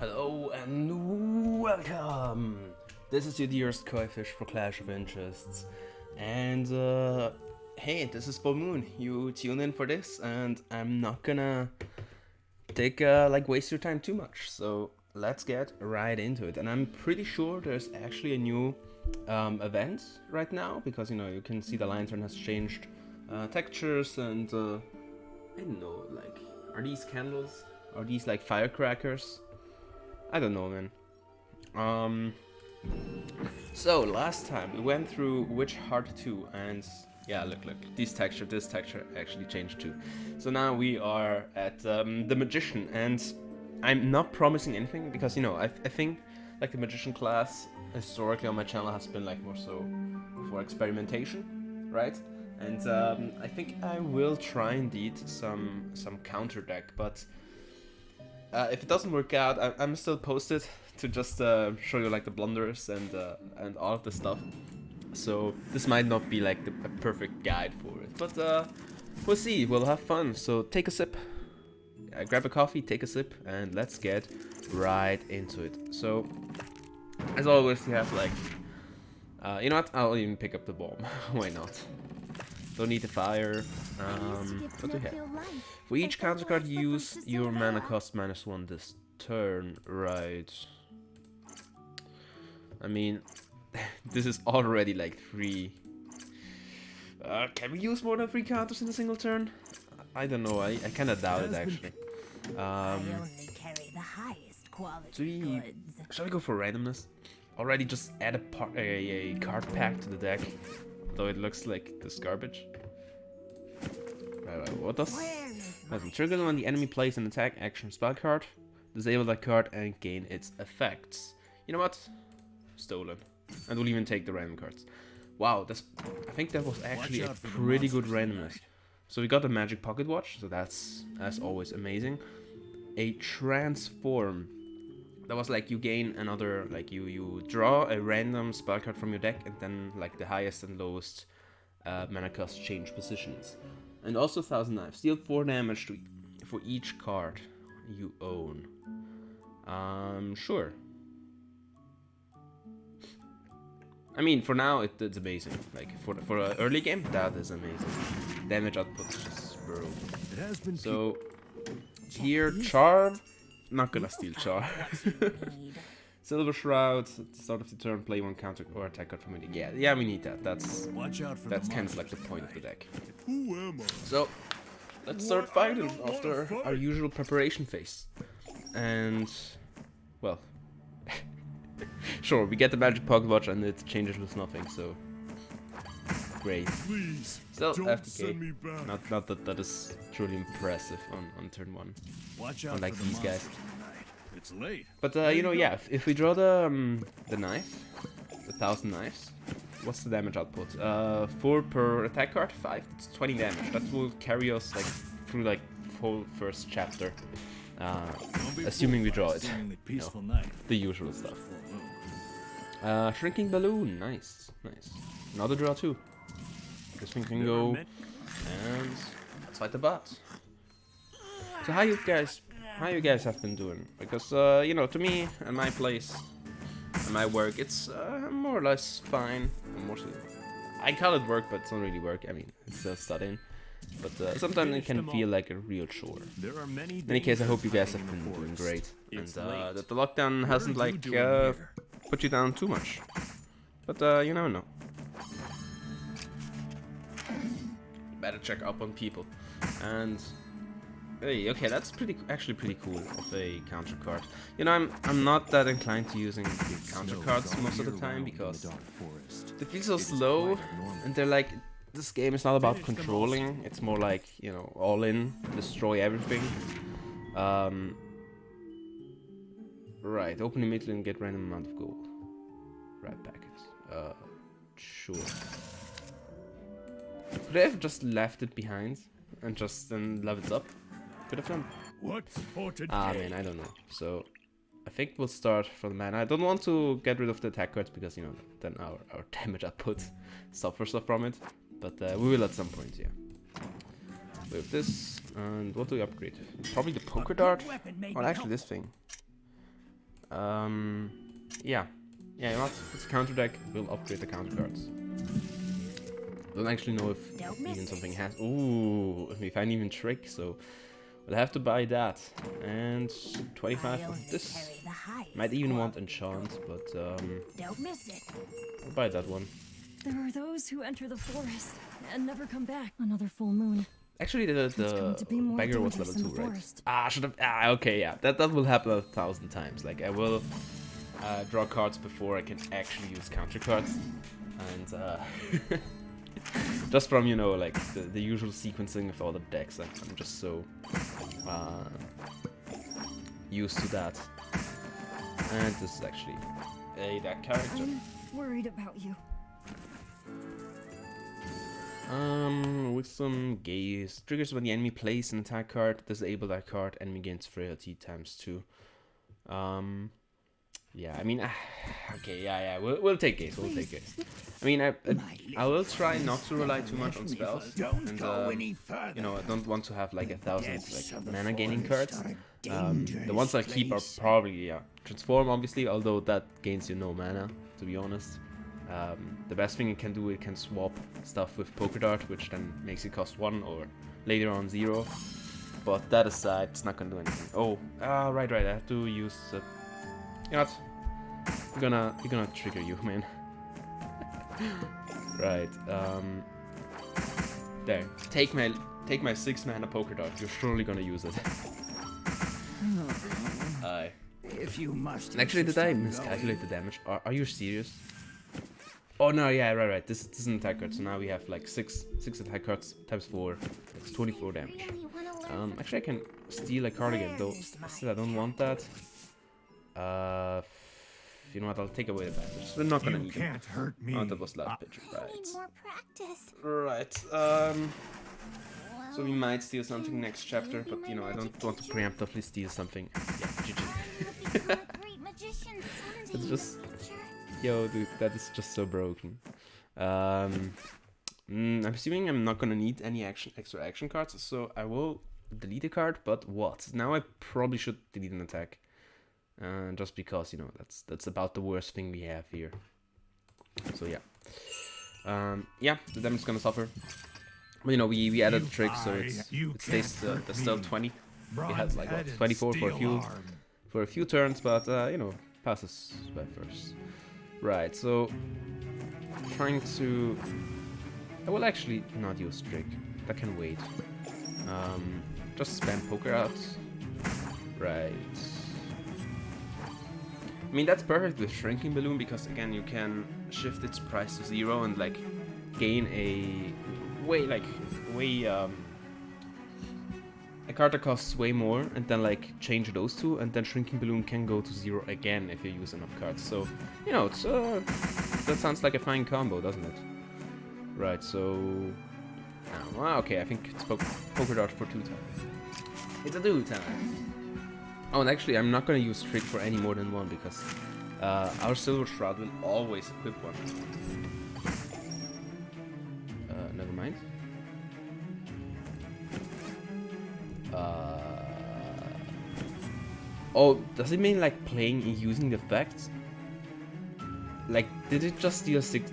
Hello and welcome! This is your dearest koi fish for Clash of Interests. And hey, this is Full Moon. You tune in for this and I'm not gonna waste your time too much. So let's get right into it. And I'm pretty sure there's actually a new event right now because you can see the lantern has changed textures and I don't know, like, are these candles? Are these like firecrackers? I don't know, man. So last time we went through Witch Heart 2, and yeah, look, this texture actually changed too. So now we are at the Magician, and I'm not promising anything because I think like the Magician class historically on my channel has been like more so for experimentation, right? And I think I will try indeed some counter deck, but. If it doesn't work out, I'm still posted to just show you like the blunders and all of the stuff. So this might not be like a perfect guide for it, but we'll see. We'll have fun. So take a sip, grab a coffee, take a sip, and let's get right into it. So as always, you have like, you know what? I'll even pick up the bomb. Why not? Don't need the fire. What do we have? For each counter card you use, your mana cost -1 this turn. Right. I mean, this is already like 3. Can we use more than 3 counters in a single turn? I don't know. I kind of doubt it actually. Shall we go for randomness? Already just add a card pack to the deck. Though it looks like this garbage. Right, what does trigger when the enemy plays an attack action spell card, disable that card and gain its effects. You know what? Stolen. And we'll even take the random cards. Wow, I think that was actually a pretty good randomness. So we got a magic pocket watch, so that's as always amazing. A transform. That was like you gain another, like you draw a random spell card from your deck and then like the highest and lowest mana cost change positions. And also 1000 Knives. Deal 4 damage for each card you own. Sure. I mean, for now it's amazing. Like for an early game, that is amazing. Damage output is just broken. So here, Charm. Not gonna steal Char. Silver Shroud. At the start of the turn, play 1 counter or attack card from it. Yeah, we need that. That's kind of like the point of the deck. So let's start fighting after our usual preparation phase. And well, sure, we get the magic pocket watch and it changes with nothing. So great. Still FTK. Not that is truly impressive on turn 1. Unlike these guys. It's late. But yeah, if we draw the knife, the 1000 knives, what's the damage output? 4 per attack card, 5. It's 20 damage. That will carry us like through like whole first chapter, assuming we draw it. The usual stuff. Shrinking balloon, nice. Another draw too. This one can go, and let's fight the boss. So how you guys have been doing? Because to me and my place and my work, it's more or less fine. I call it work, but it's not really work. I mean, it's still studying. But sometimes it can feel like a real chore. In any case, I hope you guys have been doing great, and that the lockdown hasn't like put you down too much. But you never know. Better check up on people. And hey, okay, that's actually pretty cool of a counter card. I'm not that inclined to using the counter cards most of the time because they feel so slow, and they're like, this game is not about controlling. It's more like all in, destroy everything. Right, open immediately and get random amount of gold. Red packets. Sure. Could I have just left it behind and just then leveled it up? Could have done. Man, I don't know. So I think we'll start from the mana. I don't want to get rid of the attack cards because then our damage output suffers from it. But we will at some point, yeah. We have this, and what do we upgrade? Probably the poker dart. Or actually this thing. Yeah. Yeah, you know what? It's a counter deck. We'll upgrade the counter cards. Don't actually know if even something has. Ooh, if we find even trick, so we'll have to buy that. And 25 of this. Might even want enchant, but I'll buy that one. There are those who enter the forest and never come back. Another full moon. Actually, the beggar was level 2, right? Ah, should have. Ah, okay, yeah. That will happen 1,000 times. Like, I will draw cards before I can actually use counter cards. And, just from, you know, like, the usual sequencing of all the decks, I'm just so used to that. And this is actually a deck character. I'm worried about you. With some gaze. Triggers when the enemy plays an attack card, disable that card, enemy gains frailty ×2. Yeah, I mean, okay, yeah, we'll take gaze, we'll take gaze. I mean, I will try not to rely too much on spells, and, you know, I don't want to have, like, 1,000, like, mana gaining cards. The ones I keep are probably, yeah, Transform, obviously, although that gains you no mana, to be honest. The best thing it can do, it can swap stuff with Poker Dart, which then makes it cost 1 or later on 0. But that aside, it's not gonna do anything. Oh, right, I have to use. You know what? We're gonna trigger you, man. Right. There. Take my 6 mana Poker Dart. You're surely gonna use it. Aye. If you must. Actually, did I miscalculate the damage? Are you serious? Oh no, yeah, right. This is an attack card, so now we have like 6 attack cards times 4. It's 24 damage. Actually, I can steal a card again, though. Still, I don't want that. You know what? I'll take away the damage. We're not gonna need it. Oh, that was last picture, right? So we might steal something next chapter, but you know, I don't want to preemptively steal something. Yeah, GG. It's just. Yo, dude, that is just so broken. I'm assuming I'm not gonna need any extra action cards, so I will delete a card, but what? Now I probably should delete an attack. Just because, you know, that's about the worst thing we have here. So yeah. Yeah, the damage is gonna suffer. But, you know, we added the trick, so it stays still 20. We had like what, 24 for a few turns, but you know, passes by first. Right, so trying to. I will actually not use trick. That can wait. Just spam poker out. Right. I mean, that's perfect with Shrinking Balloon because again you can shift its price to 0 and like gain a card that costs way more, and then like change those two, and then Shrinking Balloon can go to 0 again if you use enough cards. So, you know, it's that sounds like a fine combo, doesn't it? Right, so well, okay, I think it's Poker Dart for 2 times. It's a 2 time. Oh, and actually, I'm not gonna use Trick for any more than 1 because our Silver Shroud will always equip 1. Never mind. Oh, does it mean like playing and using the effects? Like, did it just deal 6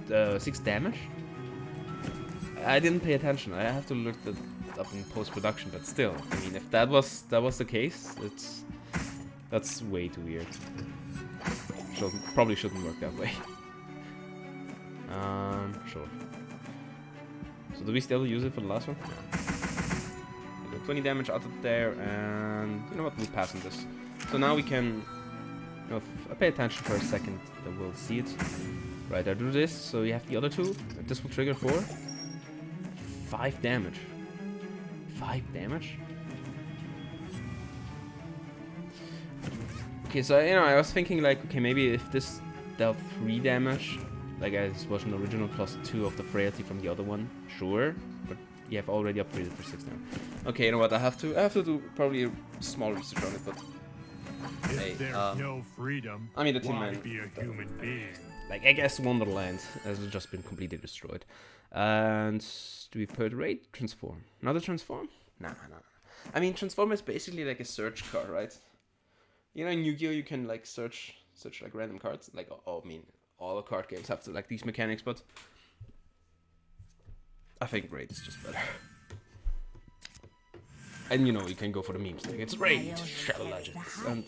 damage? I didn't pay attention. I have to look that up in post-production, but still, I mean, if that was the case, that's way too weird. Probably shouldn't work that way. Sure. So do we still use it for the last one? No. 20 damage out of there, and you know what? We'll pass on this. So now we can, you know, if I pay attention for a second, then we'll see it. Right, I do this, so you have the other two. This will trigger for 5 damage. 5 damage? Okay, so, you know, I was thinking like, okay, maybe if this dealt 3 damage, like as was an original plus 2 of the frailty from the other one, sure, but you have already upgraded for 6 damage. Okay, you know what, I have to do probably a small research on it, but hey, no freedom, I mean, the Tin Man, be a human being? like, I guess Wonderland has just been completely destroyed. And do we put raid? Transform. Another transform? Nah. I mean, transform is basically like a search card, right? You know, in Yu-Gi-Oh, you can like search like random cards. Like, I mean, all card games have to like these mechanics, but I think Raid is just better. And you know, you can go for the memes. Like, it's Raid, Shadow Legends, and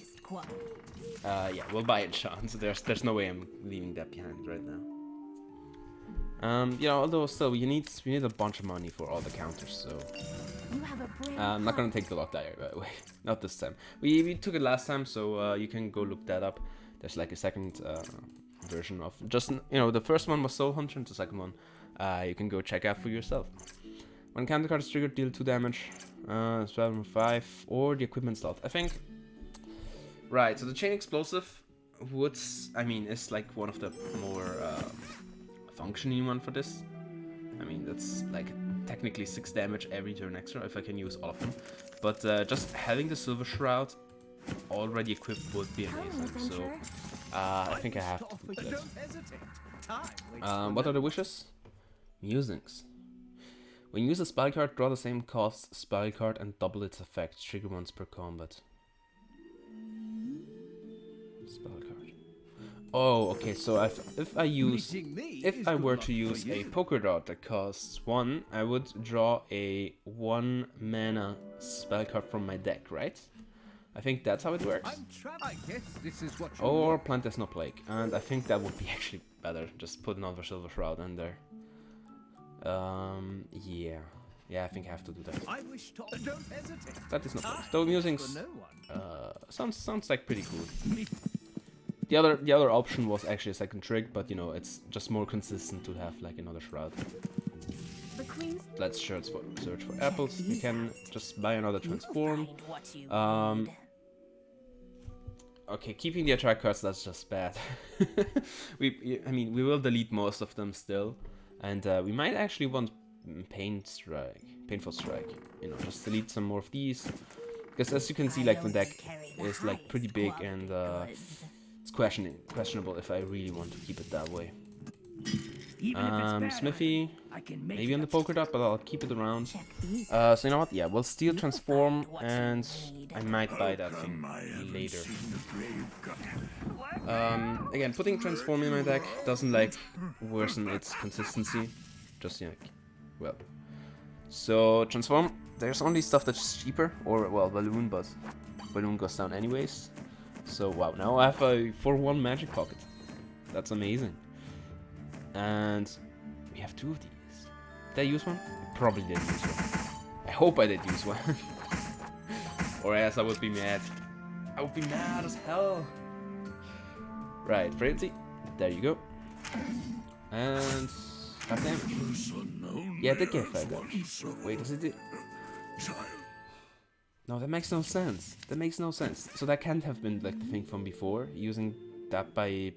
yeah, we'll buy it, Sean. So there's no way I'm leaving that behind right now. You know, although still, we need a bunch of money for all the counters, so I'm not gonna take the lock diary, by the way. Not this time. We took it last time, so you can go look that up. There's like a second version of just, you know, the first one was Soul Hunter, and the second one you can go check out for yourself. When counter card is triggered, deal 2 damage, spell from 5, or the equipment slot. I think. Right. So the chain explosive would, I mean, is like one of the more functioning one for this. I mean, that's like technically 6 damage every turn extra if I can use all of them. But just having the Silver Shroud already equipped would be amazing. So I think I have to do that. What are the wishes? Musings. When you use a spell card, draw the same cost spell card and double its effect. Trigger once per combat. Spell card. Oh, okay. So if I were to use a poker dart that costs 1, I would draw a 1 mana spell card from my deck, right? I think that's how it works. I guess this is what or Plant There's No Plague, and I think that would be actually better. Just put another Silver Shroud in there. Yeah, I think I have to do that. I wish to don't hesitate. That is no point. Though musings sounds like pretty cool. The other option was actually a second trick, but you know, it's just more consistent to have like another shroud. Let's search for apples. You can just buy another transform. Okay, keeping the attract cards, that's just bad. I mean, we will delete most of them still, and we might actually want painful strike. You know, just delete some more of these, because as you can see, like the deck is like pretty big, and it's questionable if I really want to keep it that way. Smithy, maybe on the polka dot, but I'll keep it around. So you know what? Yeah, we'll steal transform, and I might buy that thing later. Again, putting transform in my deck doesn't like worsen its consistency. Just like, well. So transform. There's only stuff that's cheaper, or well, balloon, but balloon goes down anyways. So wow, now I have a 4/1 magic pocket. That's amazing. And we have 2 of these. Did I use one? I probably did use one. I hope I did use one. Or else I would be mad. I would be mad as hell. Right, frailty. There you go. And 5 damage. Yeah, I did get 5 damage. Wait, does it do? No, that makes no sense. That makes no sense. So that can't have been like the thing from before, using that by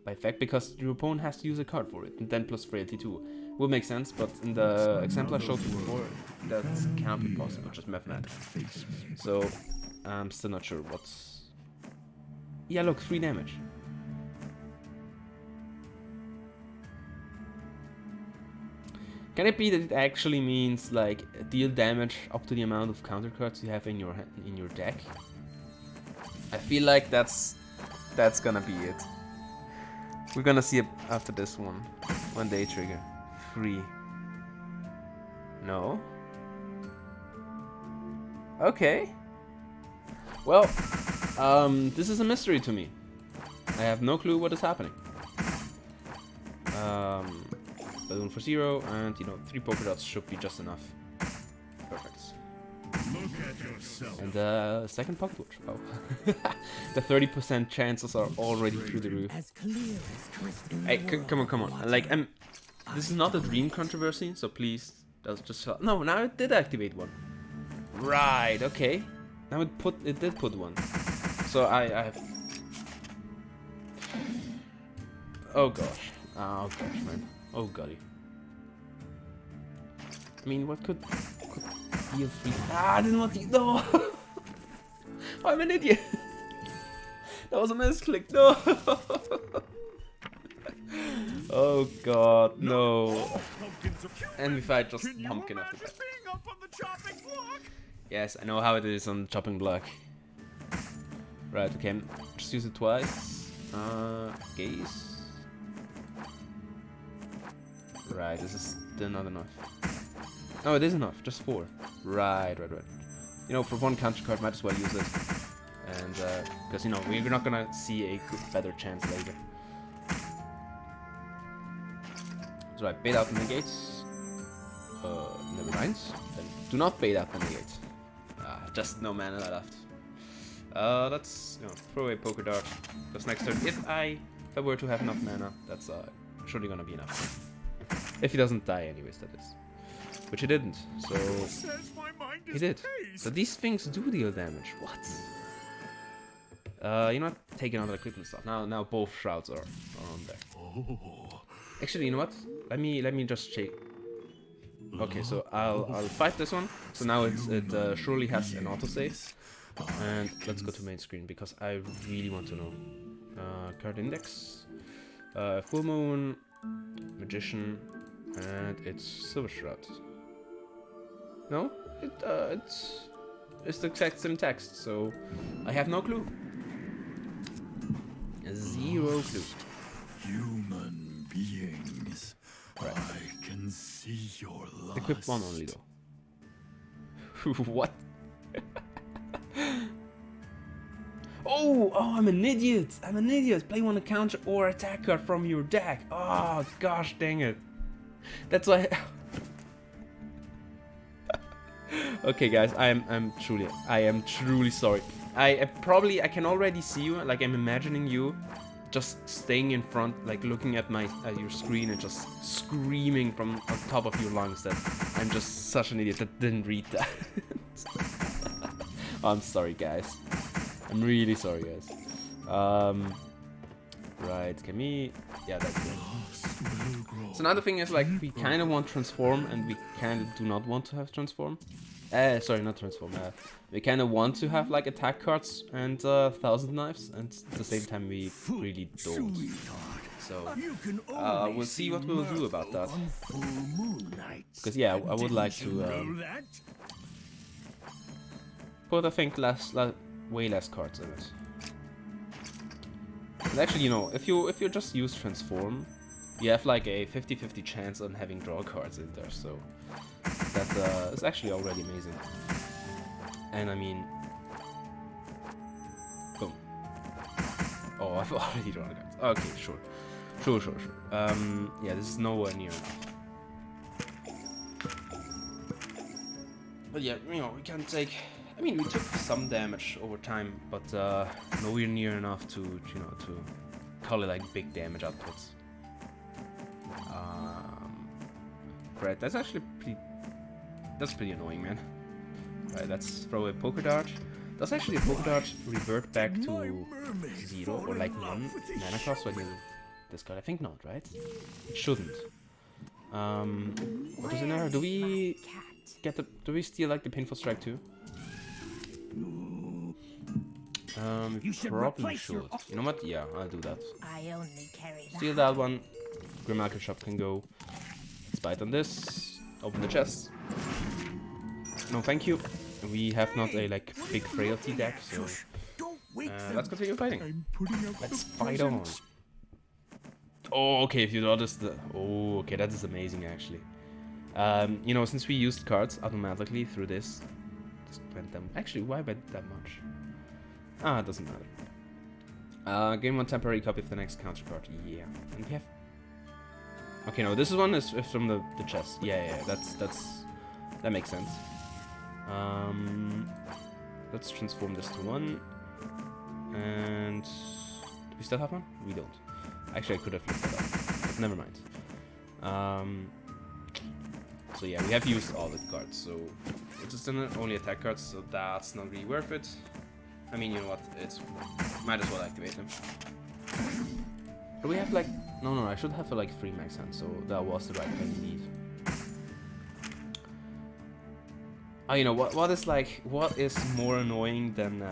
effect, because your opponent has to use a card for it, and then plus frailty too. Would make sense, but in the example I showed you before, that cannot be possible, just mathematics. So I'm still not sure what's... Yeah, look, 3 damage. Can it be that it actually means like deal damage up to the amount of counter cards you have in your deck? I feel like that's gonna be it. We're gonna see it after this one. When they trigger. 3. No. Okay. Well, this is a mystery to me. I have no clue what is happening. Balloon for 0, and you know, 3 polka dots should be just enough. Perfect. Look at yourself. And second pocket watch. Oh. The 30% chances are already through the roof. Hey, come on. Like, this is not a dream controversy, so please, that's just... No, now it did activate one. Right, okay. Now it did put one. So I have... Oh gosh. Oh gosh, man. Oh golly. I mean, what could deal 3? Ah, I didn't want to... No! I'm an idiot! That was a misclick, no! Oh god, no. And if I just pumpkin after that. Yes, I know how it is on the chopping block. Right, okay, just use it twice. Gaze. Right, this is still not enough. No, it is enough, just 4. Right. You know, for 1 counter card, might as well use it. And, because, you know, we're not gonna see a better chance later. So, right, bait out the negates. Never mind. Then do not bait out the negates. Just no mana left. Let's, you know, throw away poker dart. Because next turn, if I were to have enough mana, that's surely gonna be enough. If he doesn't die anyways, that is. Which he didn't, so he did. So these things do deal damage. What? You know what? Take another equipment stuff. Now both shrouds are on there. Actually, you know what? Let me just check. Okay, so I'll fight this one. So now it surely has an autosave. And let's go to main screen because I really want to know. Card index, full moon, magician, and it's silver shroud. No, it's the exact same text, so I have no clue. 0 clue. Human beings, Right. I can see your lust. Equip 1 only though. What? Oh, I'm an idiot. Play 1 counter or attack card from your deck. Oh, gosh dang it. That's why. Okay, guys, I am truly sorry. I can already see you, like I'm imagining you just staying in front, like looking at your screen and just screaming from on top of your lungs that I'm just such an idiot that didn't read that. I'm sorry, guys. I'm really sorry, guys. Right, can we... Yeah, that's good. So now the thing is, like, we kind of want transform and we kind of do not want to have transform. Sorry, not transform. We kind of want to have, like, attack cards and 1000 knives, and at the same time we really don't. So, we'll see what we'll do about that. Because, yeah, I would like to put, I think, way less cards in it. And actually, you know, if you just use transform, you have like a 50-50 chance on having draw cards in there, so that is actually already amazing. And I mean, boom. Oh, I've already drawn cards. Okay, sure. Yeah, this is nowhere near enough. But yeah, you know, we can take. I mean, we took some damage over time, but nowhere near enough to, you know, to call it like big damage outputs. Right, that's actually pretty annoying, man. Right, let's throw a poker dart. Does actually a poker dart revert back to 0 or like 1 mana cost when you discard? I think not, right? It shouldn't. What is in there? Do we steal like the painful strike too? We probably should. You know what? Yeah, I'll do that. I only carry Steal that one. Grimmacker Shop can go. Let's bite on this. Open the chest. No, thank you. We have not a like big frailty deck, so let's continue fighting. Let's fight on. Oh, okay. If you notice the okay, that is amazing actually. You know, since we used cards automatically through this. Went them. Actually, why bet that much? It doesn't matter. Game 1 temporary copy of the next counter card. Yeah, and we have. Okay, no, this one is from the chest. Yeah, that makes sense. Let's transform this to 1. And do we still have one? We don't. Actually, I could have looked that up. But never mind. So yeah, we have used all the cards, so it's just only attack cards, so that's not really worth it. I mean, you know what? It's might as well activate them. Do we have like no? I should have like 3 max hands, so that was the right thing we need. You know what is more annoying than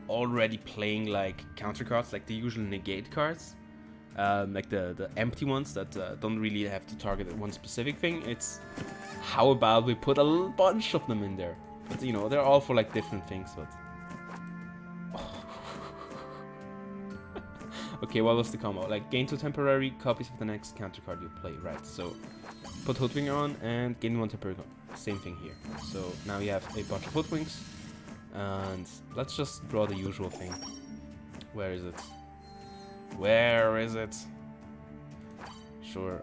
already playing like counter cards, like the usual negate cards. Like the empty ones that don't really have to target one specific thing. It's how about we put a bunch of them in there, but you know they're all for like different things. But Okay, what was the combo? Like, gain 2 temporary copies of the next counter card you play, right? So, put Hoodwinger on and gain 1 temporary same thing here. So, now you have a bunch of Hoodwings. And let's just draw the usual thing. Where is it? Where is it? Sure,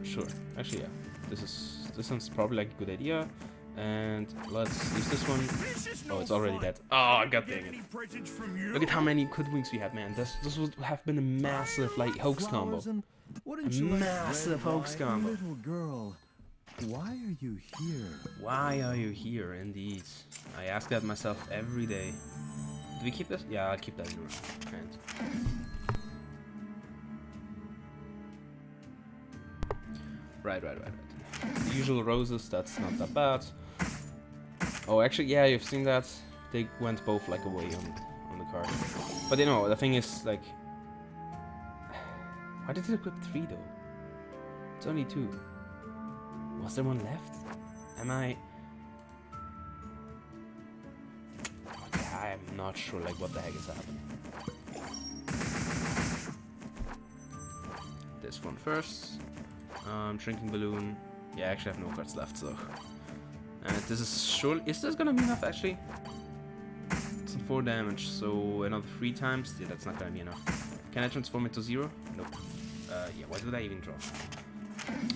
sure. Actually, yeah. This one's probably like a good idea. And let's use this one. Oh, it's already dead. Oh, god dang it. Look at how many Hoodwings we have, man. This would have been a massive, like, hoax combo. A massive hoax combo. Little girl, why are you here? Why are you here, indeed? I ask that myself every day. Do we keep this? Yeah, I'll keep that in your hand. Right. The usual roses, that's not that bad. Oh, actually, yeah, you've seen that. They went both like away on the card. But you know, the thing is, like, why did it equip 3 though? It's only 2. Was there one left? Am I? Okay, I'm not sure, like, what the heck is happening. This one first. Shrinking balloon. Yeah, I actually have no cards left, so. And this is sure. Is this gonna be enough actually? It's 4 damage, so another 3 times. Yeah, that's not gonna be enough. Can I transform it to 0? Nope. Yeah, why did I even draw?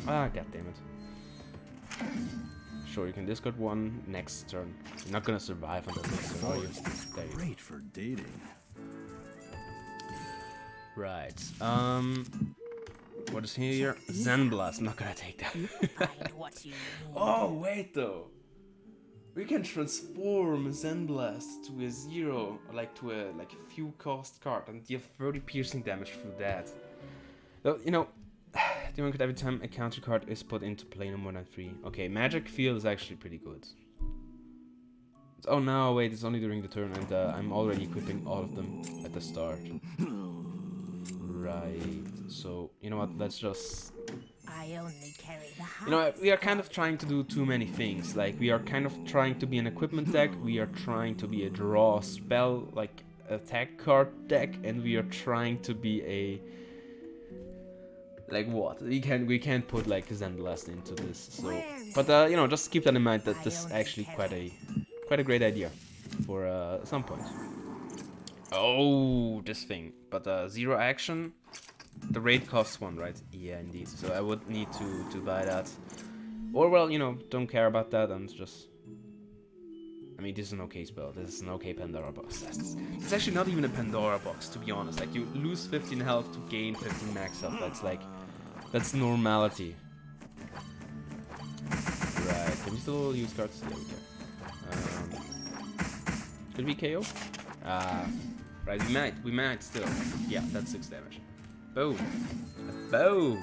Ah, god damn it. Sure, you can discard 1 next turn. You're not gonna survive on that next turn, are you? There you go. Great for dating. Right. What is here? Zen Blast. I'm not gonna take that. Oh, wait though. We can transform Zen Blast to a 0, or like to a few cost card, and deal 30 piercing damage through that. Though, you know, doing it every time a counter card is put into play no more than 3. Okay, Magic Field is actually pretty good. Oh no, wait, it's only during the turn, and I'm already equipping all of them at the start. Right, so, you know what, let's just... I only carry the You know, we are kind of trying to do too many things. Like, we are kind of trying to be an equipment deck, we are trying to be a draw spell, like, attack card deck, and we are trying to be a... Like what? We can't put like Zen Blast into this, so... But, you know, just keep that in mind that this is actually quite a great idea for some point. Oh, this thing. But 0 action, the raid costs 1, right? Yeah, indeed. So I would need to buy that. Or, well, you know, don't care about that and just... I mean, this is an okay spell. This is an okay Pandora box. It's actually not even a Pandora box, to be honest. Like, you lose 15 health to gain 15 max health. That's like... That's normality. Right, can we still use cards? Yeah, we can. Could we KO? Right, we might still. Yeah, that's 6 damage. Boom. Boom.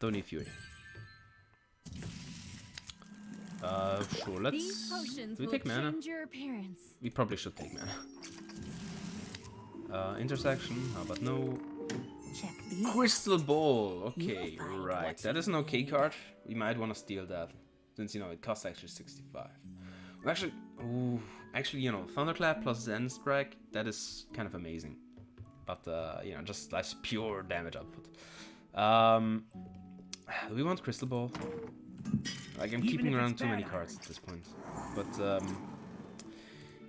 Don't need Fury. Sure, let's... These potions Do we will take mana? change your appearance. We probably should take mana. Intersection, how about no? check these. Crystal Ball, okay, You'll find right. what That you is an okay need. card. We might want to steal that. Since, you know, it costs actually 65. Well, actually, ooh, actually, you know, Thunderclap plus Zen Strike, that is kind of amazing. But, you know, just like pure damage output. Do we want Crystal Ball? Like, I'm keeping around too many cards at this point. But,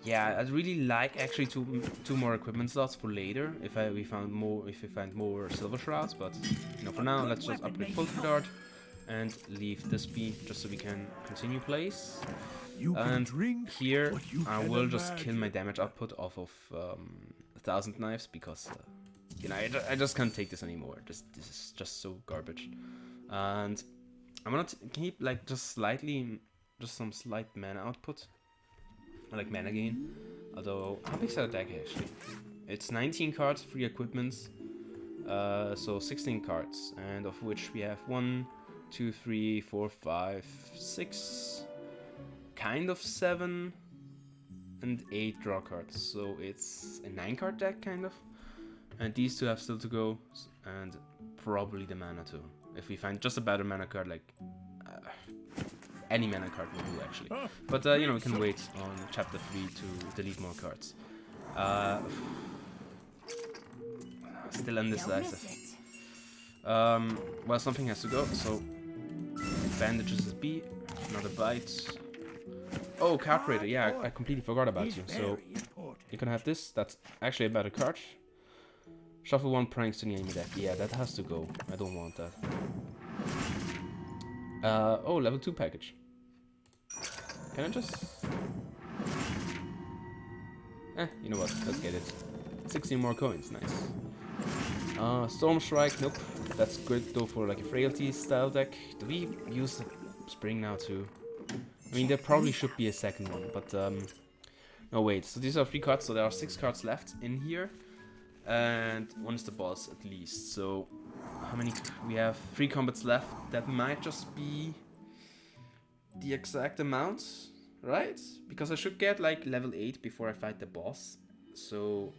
yeah, I'd really like actually two more equipment slots for later if we find more Silver Shrouds. But, you know, for now, let's just upgrade Polka Dart and leave this be just so we can continue plays. You can And drink here what you I can will just imagine. kill my damage output off of 1,000 knives because you know, I just can't take this anymore. This is just so garbage. And I'm gonna keep like just some slight mana output, like mana gain. Although how big is our deck actually? It's 19 cards, 3 equipments, so 16 cards, and of which we have 1, 2, 3, 4, 5, 6. Kind of 7 and 8 draw cards, so it's a 9-card deck kind of, and these 2 have still to go, and probably the mana too. If we find just a better mana card, like any mana card will do actually. But you know, we can wait on chapter 3 to delete more cards. Still Don't miss indecisive. it. Well, something has to go, so bandages is B, another bite. Oh, card raider, yeah, I completely forgot about you. So you can have this, that's actually a better card. Shuffle 1 pranks to the enemy deck. Yeah, that has to go. I don't want that. Oh, level 2 package. Can I just... you know what, let's get it. 16 more coins, nice. Storm Strike, nope. That's good though for like a Frailty style deck. Do we use Spring now too? I mean, there probably should be a second one, but no, wait. So these are 3 cards, so there are 6 cards left in here. And one is the boss at least. So how many? We have 3 combats left. That might just be the exact amount, right? Because I should get like level 8 before I fight the boss. So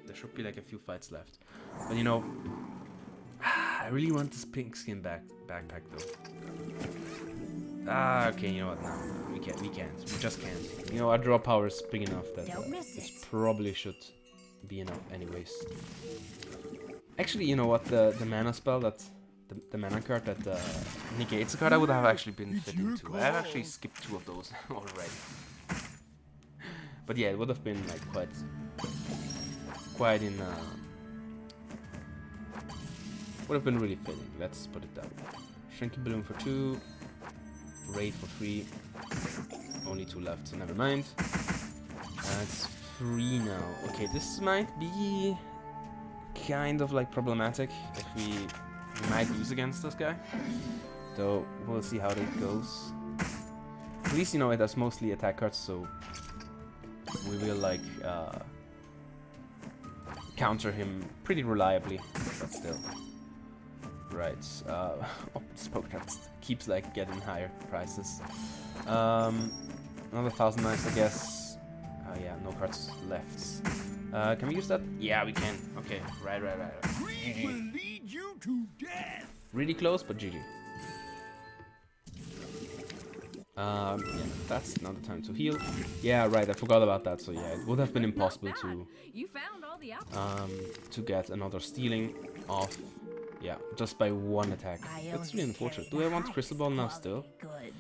there should be like a few fights left. But you know, I really want this pink skin backpack though. Okay, you know what? No, we can't. We just can't. You know, our draw power is big enough that Don't miss it it. probably should be enough anyways. Actually, you know what? The mana spell that the mana card that negates a card, I would have actually been fitting to. I've actually skipped 2 of those already. But yeah, it would have been like quite in. Would have been really fitting. Let's put it that way. Shrinking balloon for 2. Raid for 3. Only 2 left, so never mind. It's 3 now. Okay, this might be kind of like problematic if we might lose against this guy. Though we'll see how it goes. At least you know it has mostly attack cards, so we will like counter him pretty reliably, but still. Right, oh, this Pokemon keeps like getting higher prices. Another 1,000 knives, I guess. Yeah, no cards left. Can we use that? Yeah, we can. Okay, right. Greed will lead you to death. Really close, but GG. Yeah, that's not the time to heal. Yeah, right, I forgot about that. So yeah, it would have been impossible You found all the to get another stealing off. Yeah, just by 1 attack. That's really unfortunate. Do I want Crystal Ball now still? Good.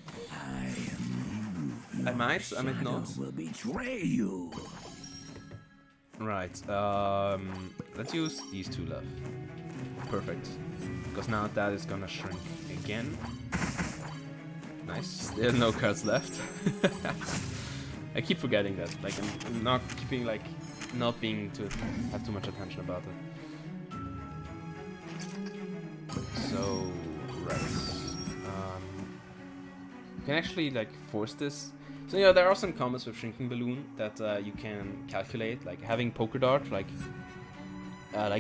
I might not. Will betray you. Right, let's use these 2 left. Perfect. Because now that is gonna shrink again. Nice. There are no cards left. I keep forgetting that. Like, I'm not keeping, like, not being to have too much attention about it. So, right. You can actually like force this. So yeah, there are some combos with Shrinking Balloon that you can calculate, like having Poker Dart, like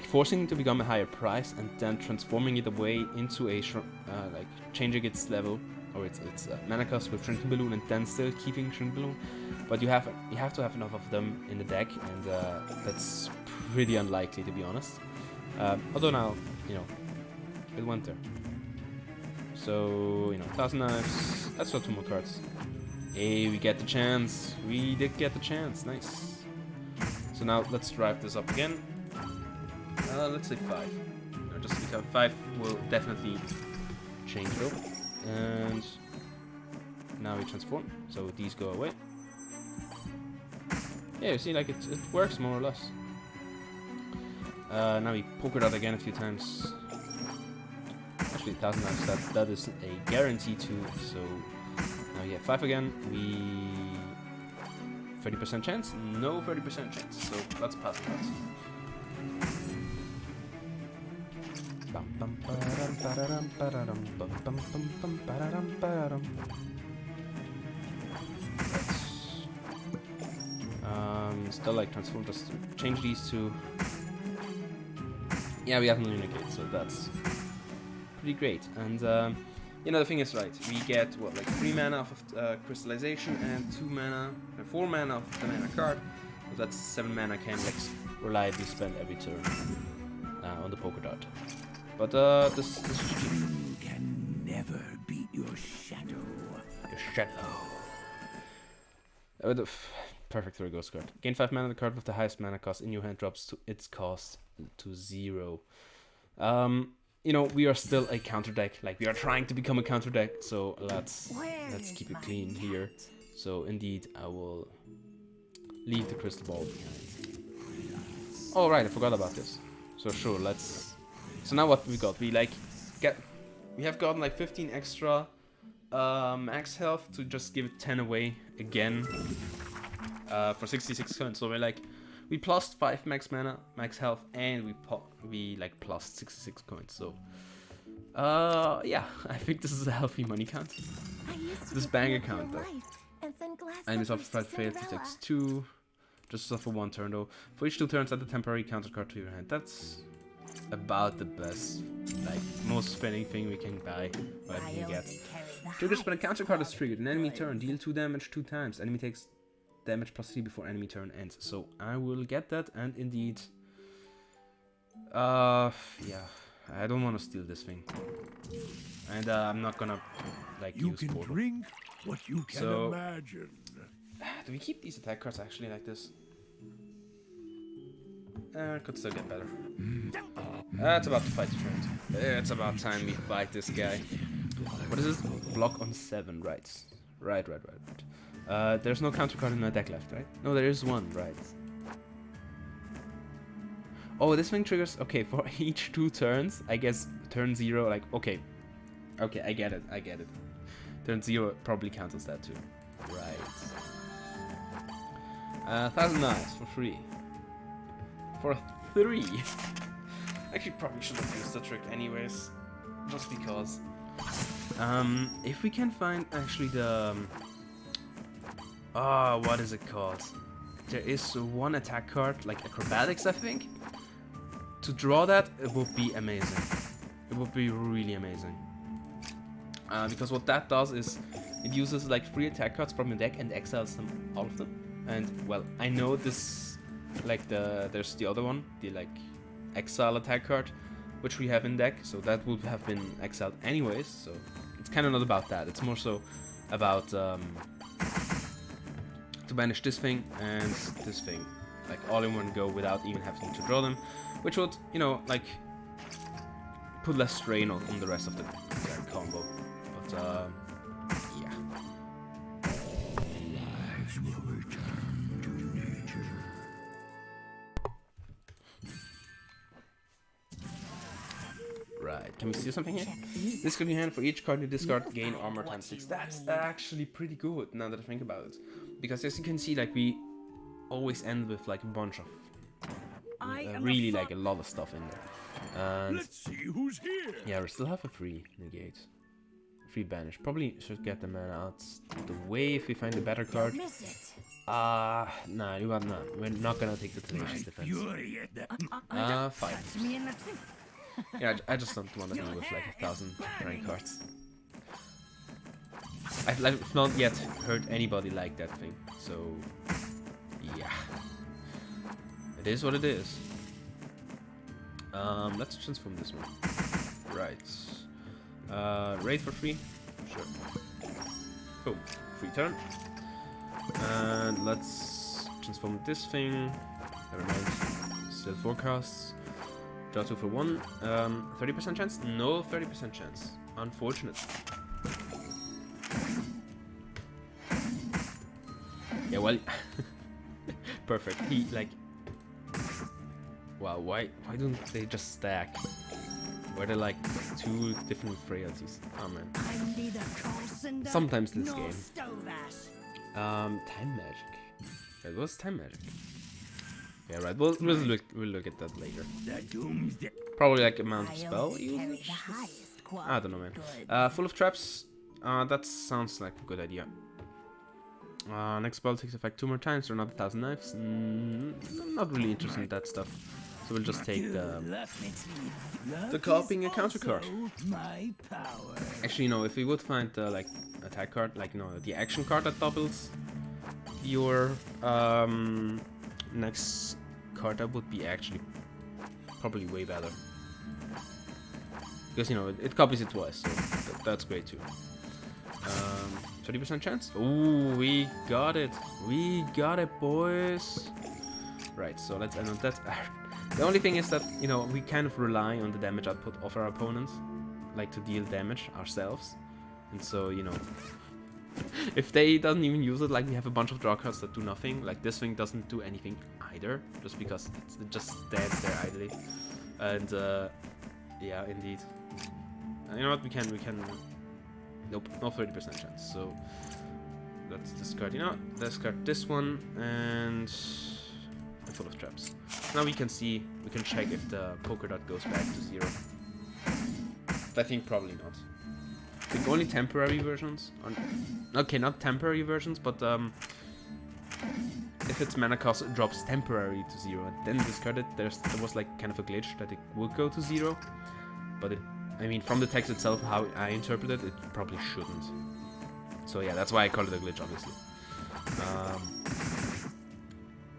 forcing it to become a higher price and then transforming it away into a like changing its level or its mana cost with Shrinking Balloon and then still keeping Shrinking Balloon. But you have to have enough of them in the deck, and that's pretty unlikely to be honest. Although now, you know, it went there. So, you know, 1,000 knives. Let's draw 2 more cards. Hey, we get the chance. We did get the chance. Nice. So now let's drive this up again. Let's say 5. No, just because 5 will definitely change though. And now we transform. So these go away. Yeah, you see, like it works more or less. Now we poker that again a few times. Actually, 1,000 knives, that is a guarantee too. So now we get 5 again. We 30% chance? No 30% chance. So let's pass that. Still like transform, just change these to. Yeah, we have no Unicate, so that's pretty great. And you know, the thing is, right, we get what, like 3 mana off of crystallization and 4 mana off the mana card. So that's 7 mana can like reliably spend every turn on the Poker Dart. But this You can never beat your shadow. shadow. Perfect for a ghost card. Gain 5 mana. The card with the highest mana cost in your hand drops to its cost to 0. You know, we are still a counter deck. Like, we are trying to become a counter deck. So let's keep it clean here. So indeed, I will leave the crystal ball behind. Oh right, I forgot about this. So sure, let's. So now what we got? We have gotten like 15 extra max health to just give it 10 away again for 66 coins. So we plus 5 max mana, max health, and we like plus 66 coins. So yeah, I think this is a healthy money count. This bank account though. Enemies of strike failed to takes 2. Just suffer 1 turn though. For each 2 turns, add a temporary counter card to your hand. That's about the best, like most spinning thing we can buy, or we can get. Triggers when a counter card is triggered. An enemy turn, deal 2 damage 2 times. Enemy takes damage plus 3 before enemy turn ends. So I will get that, and indeed, yeah, I don't want to steal this thing, and I'm not gonna like You use can portal. drink what you can imagine. Do we keep these attack cards actually like this? Could still get better. It's about to fight the trend. It's about time we fight this guy. What is this? Block on 7, right. Right. There's no counter card in my deck left, right? No, there is one, right. Oh, this thing triggers, okay, for each 2 turns, I guess turn 0, like, okay, I get it. Turn 0 probably cancels that too. Right. 1,000 knives for free. For 3. Actually, probably should have used the trick anyways, just because. If we can find actually the what is it called? There is one attack card, like acrobatics, I think. To draw that, it would be amazing. It would be really amazing. Because what that does is it uses like 3 attack cards from your deck and exiles them, all of them. And well, I know this, like there's the other one, the like exile attack card, which we have in deck, so that would have been exiled anyways. So it's kind of not about that. It's more so about to banish this thing and this thing, like all in one go without even having to draw them, which would, you know, like put less strain on the rest of the combo. But yeah. Lives will return to nature. Right, can we see something here? Discard your hand for each card you discard, gain armor times 6. That's actually pretty good now that I think about it. Because as you can see, like we always end with like a bunch of really like a lot of stuff in there. And Let's see who's here. yeah, we still have a free negate. Free banish. Probably should get the mana out the way if we find a better card. Nah, you got none. We're not gonna take the tenacious defense. Fury. Fine. Yeah, I just don't want to deal with like 1,000 rank cards. I've like, not yet heard anybody like that thing, so yeah. It is what it is. Let's transform this one. Right. Raid for free? Sure. Boom. Free turn. And let's transform this thing. Never mind. Still forecasts. Draw 2 for 1. 30% chance? No 30% chance. Unfortunate. Yeah, well, perfect. He like, wow. Why don't they just stack? Were they like 2 different frailties? Oh man. Sometimes this game. Time magic. It was time magic. Yeah, right. We'll look at that later. Probably like amount of spell usage. I don't know, man. Full of traps. That sounds like a good idea. Next spell takes effect 2 more times, or another 1,000 knives. I'm not really interested in that stuff, so we'll just take the copying a counter card. Actually, no. If we would find the like attack card, like the action card that doubles your next card, that would be actually probably way better. Because it copies it twice, so that's great too. 30% chance. Ooh, we got it. We got it, boys. Right, so let's end on that. The only thing is that, you know, we kind of rely on the damage output of our opponents, like to deal damage ourselves. And so, you know, if they doesn't even use it, like we have a bunch of draw cards that do nothing, like this thing doesn't do anything either, just because it just stands there idly. And yeah, indeed. You know what, we can, nope, no 30% chance, so let's discard, you know what, discard this one, and full of traps. Now we can see, we can check if the poker dot goes back to 0. I think probably not. I think only temporary versions. Okay, not temporary versions, but if its mana cost drops temporary to 0 and then discard it, there was like kind of a glitch that it would go to 0. But it, I mean, from the text itself, how I interpret it, it probably shouldn't. So yeah, that's why I call it a glitch, obviously.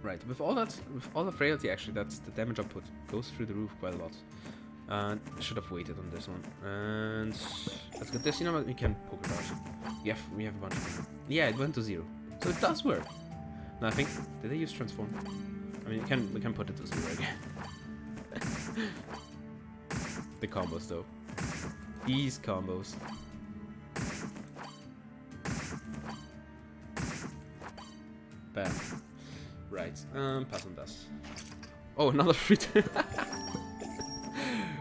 Right, with all the frailty, actually, that's the damage output goes through the roof quite a lot. I should have waited on this one. And let's get this. You know what? We can poke it out. We have a bunch of them. Yeah, it went to 0, so it does work. Now I think, did they use transform? I mean, we can put it to 0 again. The combos though. These combos. Bam. Right, pass on this. Oh, another free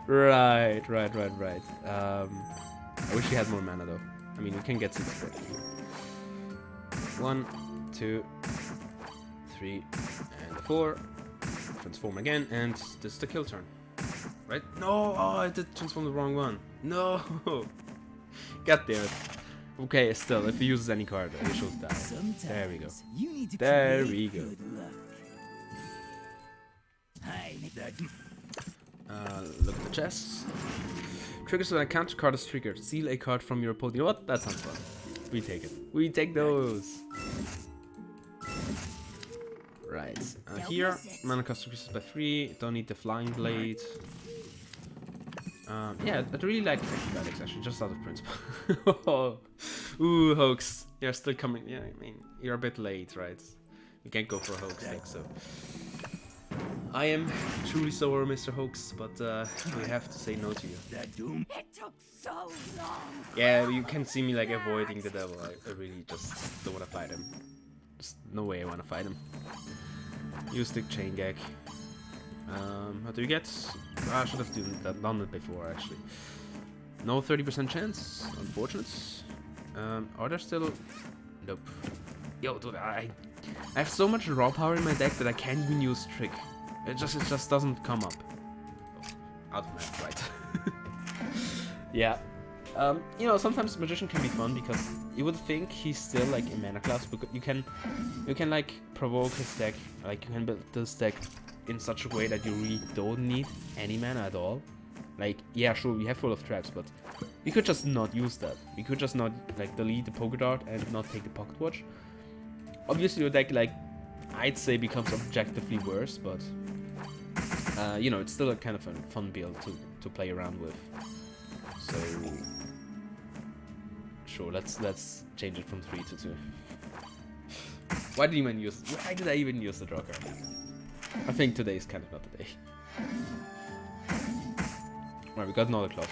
Right. I wish we had more mana though. I mean, we can get 6 back. 1, 2, 3, and 4. Transform again, and this is the kill turn. Right? No! Oh, I did transform the wrong one. No! God damn it. Okay, still, if he uses any card, he should die. There we go. There we go. Look at the chest. Triggers when a counter card is triggered. Seal a card from your opponent. You know what? That sounds fun. We take it. We take those. Right. Here, mana cost increases by 3. Don't need the flying blade. Yeah, I really like acrobatics actually, just out of principle. Ooh, Hoax. You're still coming. Yeah, I mean, you're a bit late, right? You can't go for a Hoax deck, so. I am truly sorry, Mr. Hoax, but we have to say no to you. It took so long. Yeah, you can see me like avoiding the devil. I really just don't want to fight him. Just no way I want to fight him. Use the chain gag. How do you get? I should have done it before actually. No 30% chance. Unfortunate. Are there still? Nope. Yo, dude, I have so much raw power in my deck that I can't even use trick. It just doesn't come up. Oh, out of map, right? Yeah. You know, sometimes magician can be fun because you would think he's still like in mana class, because you can like provoke his deck, like you can build this deck in such a way that you really don't need any mana at all. Like, yeah, sure, we have full of traps, but we could just not use that. We could just not like delete the poker dart and not take the pocket watch. Obviously, your deck, like, I'd say becomes objectively worse, but you know, it's still a kind of a fun build to play around with. So sure, let's change it from 3 to 2. Why did I even use the draw card? I think today is kind of not the day. Alright, we got another claw.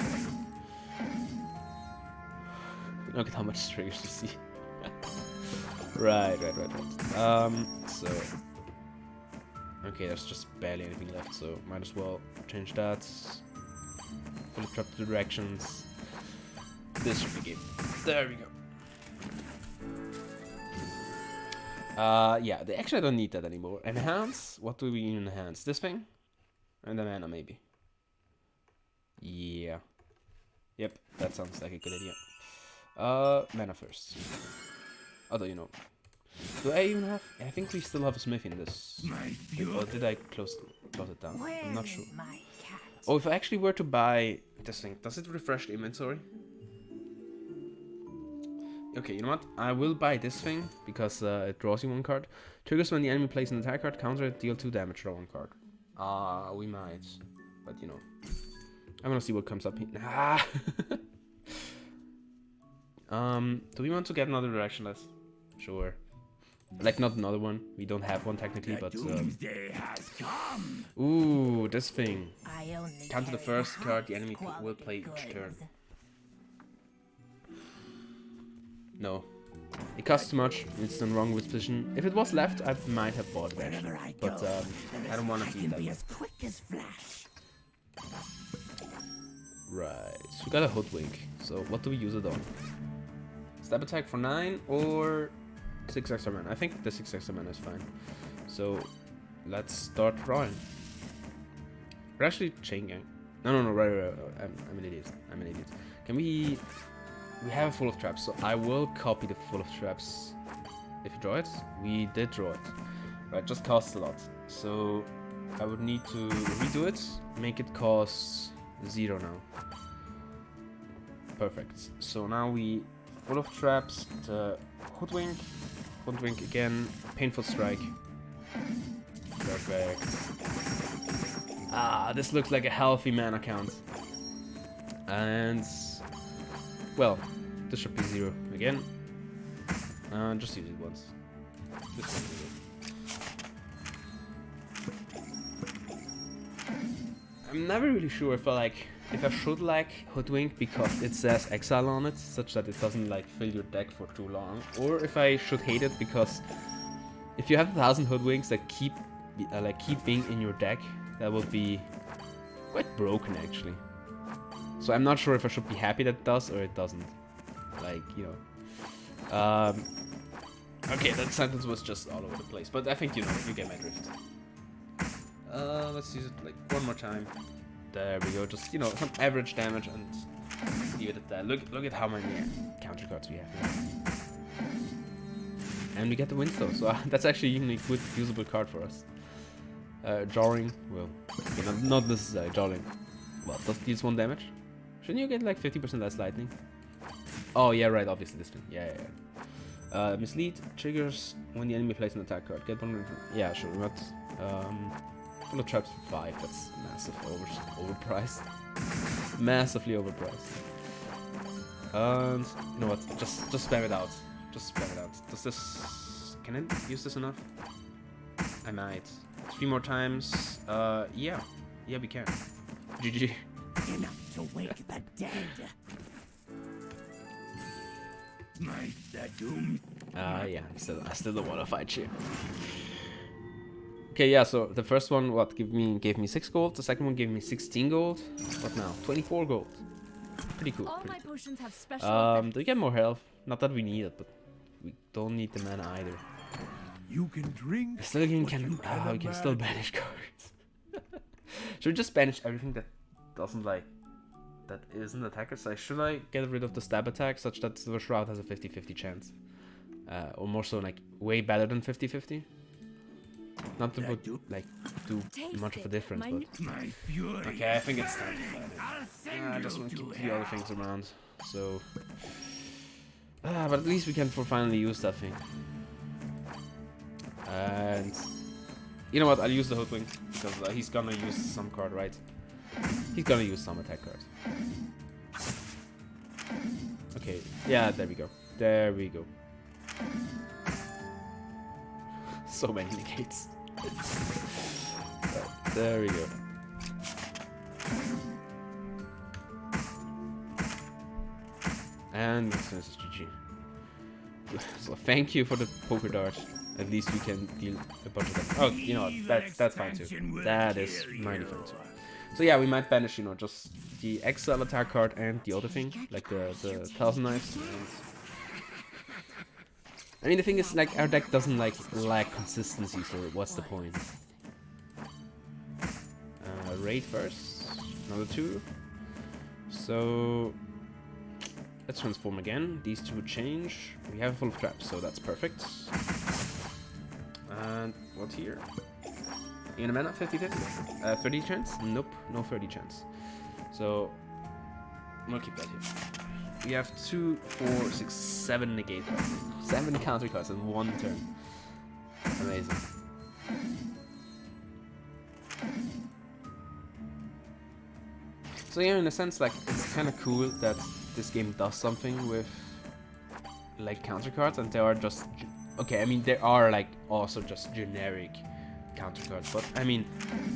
Look at how much triggers you see. Right. So okay, there's just barely anything left, so might as well change that. Fully trap the directions. This should be game. There we go. Yeah, actually I don't need that anymore. Enhance? What do we enhance? This thing? And the mana maybe. Yeah. Yep, that sounds like a good idea. Mana first. Although, you know. Do I even have... I think we still have a smith in this. Or did I close it down? I'm not sure. Oh, if I actually were to buy this thing, does it refresh the inventory? Okay, you know what? I will buy this thing, because it draws you 1 card. Triggers when the enemy plays an attack card, counter it, deal 2 damage, draw 1 card. We might. But, you know. I want to see what comes up here. Do we want to get another directionless? Sure. Like not another one. We don't have one technically, but Doomsday has come. ooh, this thing. I only Counter the carry first card the highest enemy will quality play each turn. goods. No. It costs too much. It's in wrong with position. If it was left, I might have bought it actually. Wherever I go, But I don't want to I do can that. be as quick as flash. Right. So we got a hoodwink. So what do we use it on? Stab attack for 9 or 6 extra mana? I think the 6 extra mana is fine. So let's start drawing. We're actually chain gang. No, right. I'm an idiot. Can we have a full of traps, so I will copy the full of traps. If you draw it, we did draw it. Right, just costs a lot. So I would need to redo it, make it cost 0 now. Perfect. So now we full of traps, the hoodwink again, painful strike. Perfect. Ah, this looks like a healthy mana count. And well, this should be 0 again. Just use it once. Just use it. I'm never really sure if I should like hoodwink because it says exile on it, such that it doesn't like fill your deck for too long, or if I should hate it because if you have 1,000 hoodwinks that keep being in your deck, that will be quite broken actually. So I'm not sure if I should be happy that it does or it doesn't. Like, you know. Okay, that sentence was just all over the place, but I think you get my drift. Let's use it like one more time. There we go. Just some average damage and leave it at that. Look at how many counter cards we have here. And we get the Windslow, so that's actually even a good usable card for us. Jarring, well, okay, not necessarily jarring. Well, does it deals 1 damage? Shouldn't you get like 50% less lightning? Oh yeah, right, obviously this thing. Yeah. Mislead triggers when the enemy plays an attack card. Get 1. Yeah, sure. Not. Full of traps for 5. That's massive overpriced. Massively overpriced. And you know what? Just spam it out. Just spam it out. Does this? Can it use this enough? I might. 3 more times. Yeah, we can. GG. Enough to wake the dead. Might the doom. Yeah. I still don't want to fight you. Okay, yeah. So the first one, gave me 6 gold. The second one gave me 16 gold. What now? 24 gold. Pretty cool. All Pretty my cool. potions have special Do we get more health? Not that we need it, but we don't need the mana either. You can drink. We still what can. you We can still imagine. banish cards. Should we just banish everything that doesn't that isn't attackers? Like, should I get rid of the stab attack such that the shroud has a 50-50 chance, or more so like way better than 50-50? Not to put do much of a difference, but My fury. okay, I think it's time to fight it. I'll send I you just want to to keep the other hell. things around, so. But at least we can finally use that thing. And you know what? I'll use the hoodwink because he's gonna use some card, right? He's gonna use some attack card. Okay, yeah, there we go. There we go. So many negates. Right, there we go. And this is GG. So thank you for the poker dart. At least we can deal a bunch of them. Oh, you know what? That's fine too. That is mighty fine too. So yeah, we might banish, just the exile attack card and the other thing, like the 1,000 knives. I mean, the thing is, like, our deck doesn't lack consistency, so what's the point? Raid first, another 2. So let's transform again. These 2 would change. We have a full of traps, so that's perfect. And what here? In a mana, 50-50. 30 chance? Nope, no 30 chance. So we'll keep that here. We have 2, 4, 6, 7 negate cards. 7 counter cards in 1 turn. Amazing. So yeah, in a sense, like, it's kind of cool that this game does something with like counter cards, and there are just okay. I mean, there are like also just generic counter cards, but I mean,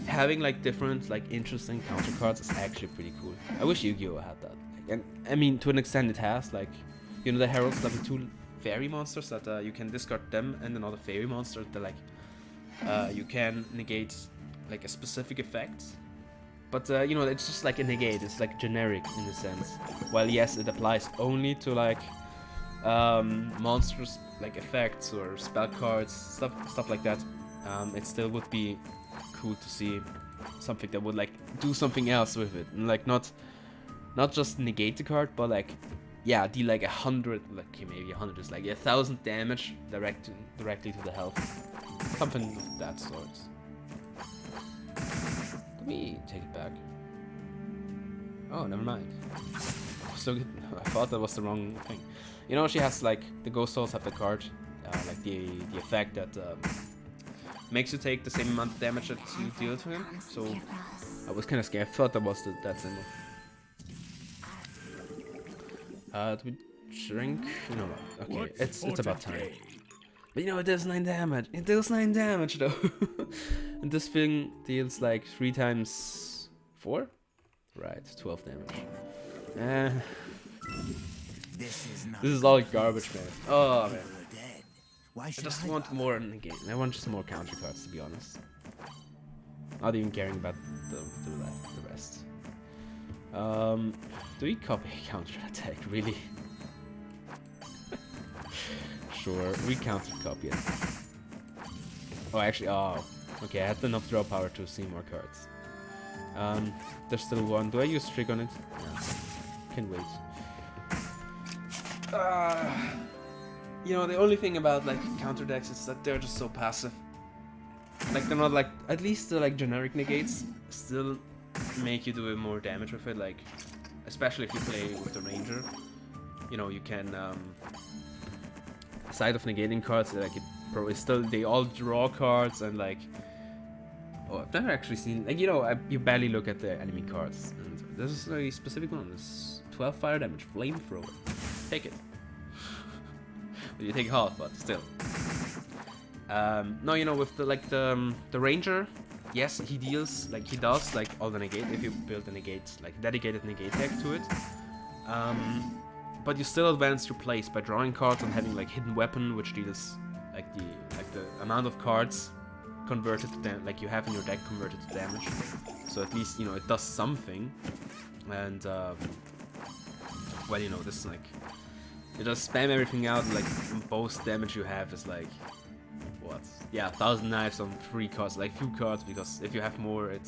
having like different like interesting counter cards is actually pretty cool. I wish Yu-Gi-Oh had that. Like, and I mean, to an extent, it has like, you know, the Heralds level 2 fairy monsters that you can discard them, and another fairy monster that like you can negate like a specific effect. But you know, it's just like a negate. It's like generic in a sense. While yes, it applies only to like monsters like effects or spell cards, stuff like that. It still would be cool to see something that would like do something else with it, and like not just negate the card, but like yeah, deal like 100, like okay, maybe 100 is like 1,000 damage directly to the health, something of that sort. Let me take it back. Oh, never mind. So I thought that was the wrong thing. You know, she has like the Ghost Souls have the card, like the effect that makes you take the same amount of damage that you deal to him. So I was kind of scared. I thought that was that symbol. Do we shrink? No. Okay, it's about time. But you know, it does 9 damage. It does 9 damage though. And this thing deals like 3 times 4? Right, 12 damage. This is all garbage, man. Oh man. I just want more in the game. I want just more counter cards, to be honest. Not even caring about the rest. Do we copy counter attack? Really? Sure, we counter copy it. Oh, actually, okay, I had enough draw power to see more cards. There's still one. Do I use trick on it? No. Can wait. You know, the only thing about like counter decks is that they're just so passive. Like they're not like, at least the like generic negates still make you do more damage with it. Like, especially if you play with the ranger, you know, you can aside of negating cards, like it probably still they all draw cards and like. Oh, I've never actually seen like, you know, you barely look at the enemy cards. And this is a specific one. This 12 fire damage flamethrower. Take it. You take half, but still. No, you know, with the like the ranger, yes, he deals like he does like all the negate if you build a negate like dedicated negate deck to it. But you still advance your place by drawing cards and having like hidden weapon, which deals like the amount of cards converted to like you have in your deck converted to damage. So at least, you know, it does something. And well, you know, this is like. You just spam everything out, and like most damage you have is like what? Yeah, 1,000 knives on 3 cards, like few cards, because if you have more, it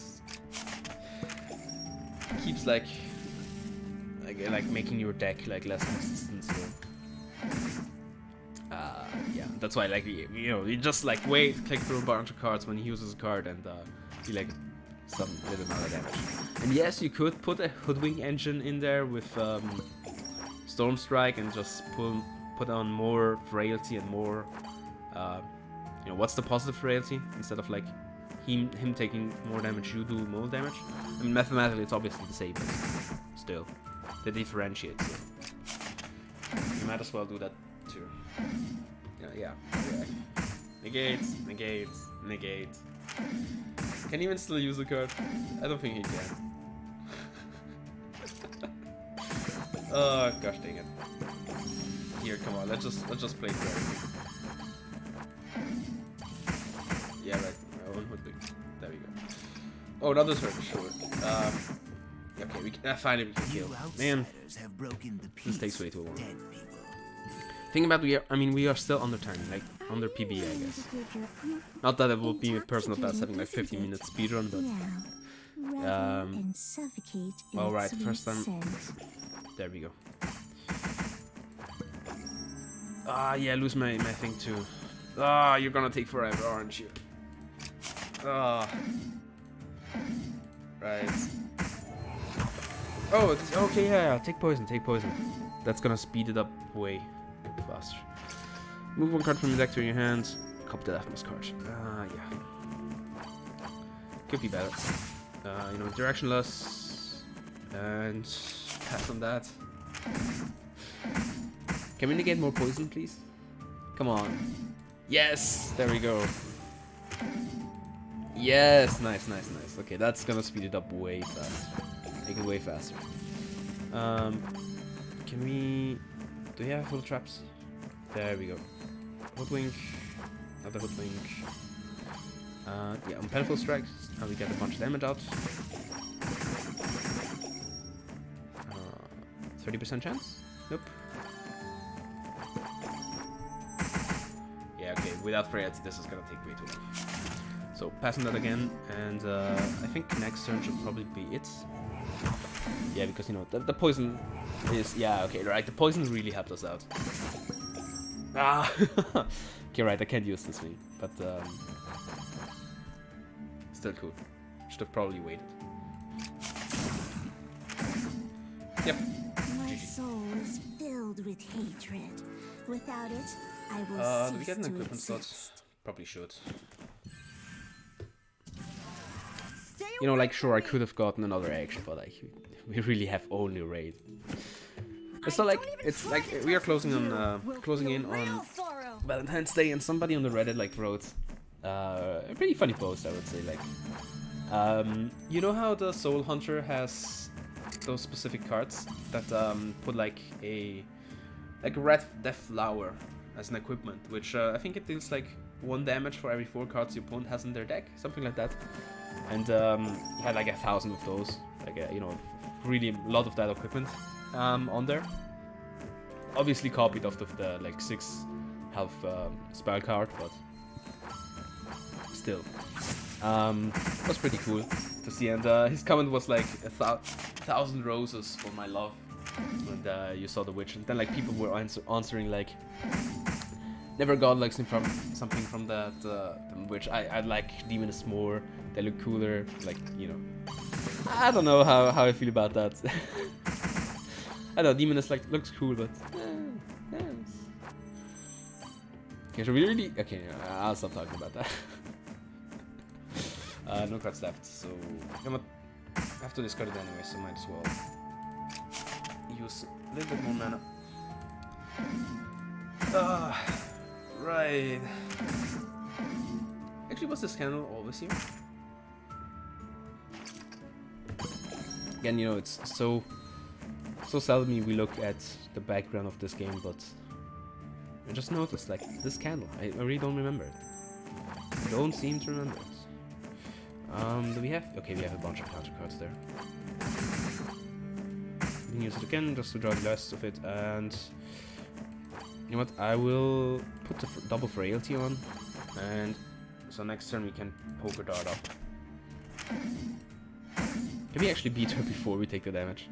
keeps like making your deck like less consistent. So yeah, that's why like you know you just like click through a bunch of cards when he uses a card and do like some little amount of damage. And yes, you could put a Hoodwink engine in there with. Storm Strike and just put on more frailty and more you know, what's the positive frailty instead of like him taking more damage, you do more damage. I mean, mathematically it's obviously the same, but still they differentiate, so you might as well do that too. Yeah. Negate. Can he even still use the card? I don't think he can. Oh gosh dang it. Here, come on, let's just play fair. Yeah, right. One Hoodwink. There we go. Oh, another turtle, sure. Okay, we can finally we can kill. Man, this takes way too long. Thing about we are still under time, like under PB, I guess. Not that it would be a personal best having like 15 minutes speedrun, but all right, first time. There we go. Yeah, lose my thing too. You're gonna take forever, aren't you? Right. Oh, okay, yeah, take poison. That's gonna speed it up way faster. Move 1 card from your deck to your hand. Copy the leftmost card. Yeah. Could be better. You know, directionless. And pass on that. Can we negate more poison, please? Come on. Yes! There we go. Yes! Nice, nice, nice. Okay, that's gonna speed it up way faster. Make it way faster. Can we... Do we have full traps? There we go. Hoodwink. Another hoodwink. Yeah, on Painful Strikes, now we get a bunch of damage out. 30% chance? Nope. Yeah, okay, without Freya, this is gonna take way too long. So, passing that again, and I think next turn should probably be it. Yeah, because, you know, the poison is... Yeah, okay, right, the poison really helped us out. Ah! Okay, right, I can't use this thing, but still cool. Should have probably waited. Yep. My soul is filled with hatred. Without it, I will Do we get an cease to equipment slot? exist. Probably should. Stay You know, away like, sure, I from me. could have gotten another action, but like, we really have only raid. I So like, don't even it's try like to we are touch closing you. on Will closing feel in on real sorrow. Valentine's Day, and somebody on the Reddit like wrote a pretty funny post, I would say, like, you know how the Soul Hunter has those specific cards that put like a red death flower as an equipment, which I think it deals like 1 damage for every 4 cards the opponent has in their deck, something like that. And he had like 1,000 of those, like you know, really a lot of that equipment on there. Obviously copied off of the like 6 health spell card, but still, was pretty cool to see. And his comment was like 1,000 roses for my love. And you saw the witch, and then like people were answering like, never got like something from that witch. I like Demoness more. They look cooler. Like, you know, I don't know how I feel about that. I know Demoness like looks cool, but yes. Okay, should we really? Okay, I'll stop talking about that. No cards left, so you know what? I have to discard it anyway, so might as well use a little bit more mana. Right. Actually, was this candle always here? Again, you know, it's so seldom we look at the background of this game, but I just noticed, like, this candle. I really don't remember it. I don't seem to remember it. Do we have... Okay, we have a bunch of counter cards there. We can use it again just to draw the rest of it, and... You know what, I will put the double frailty on, and so next turn we can poker dart up. Can we actually beat her before we take the damage?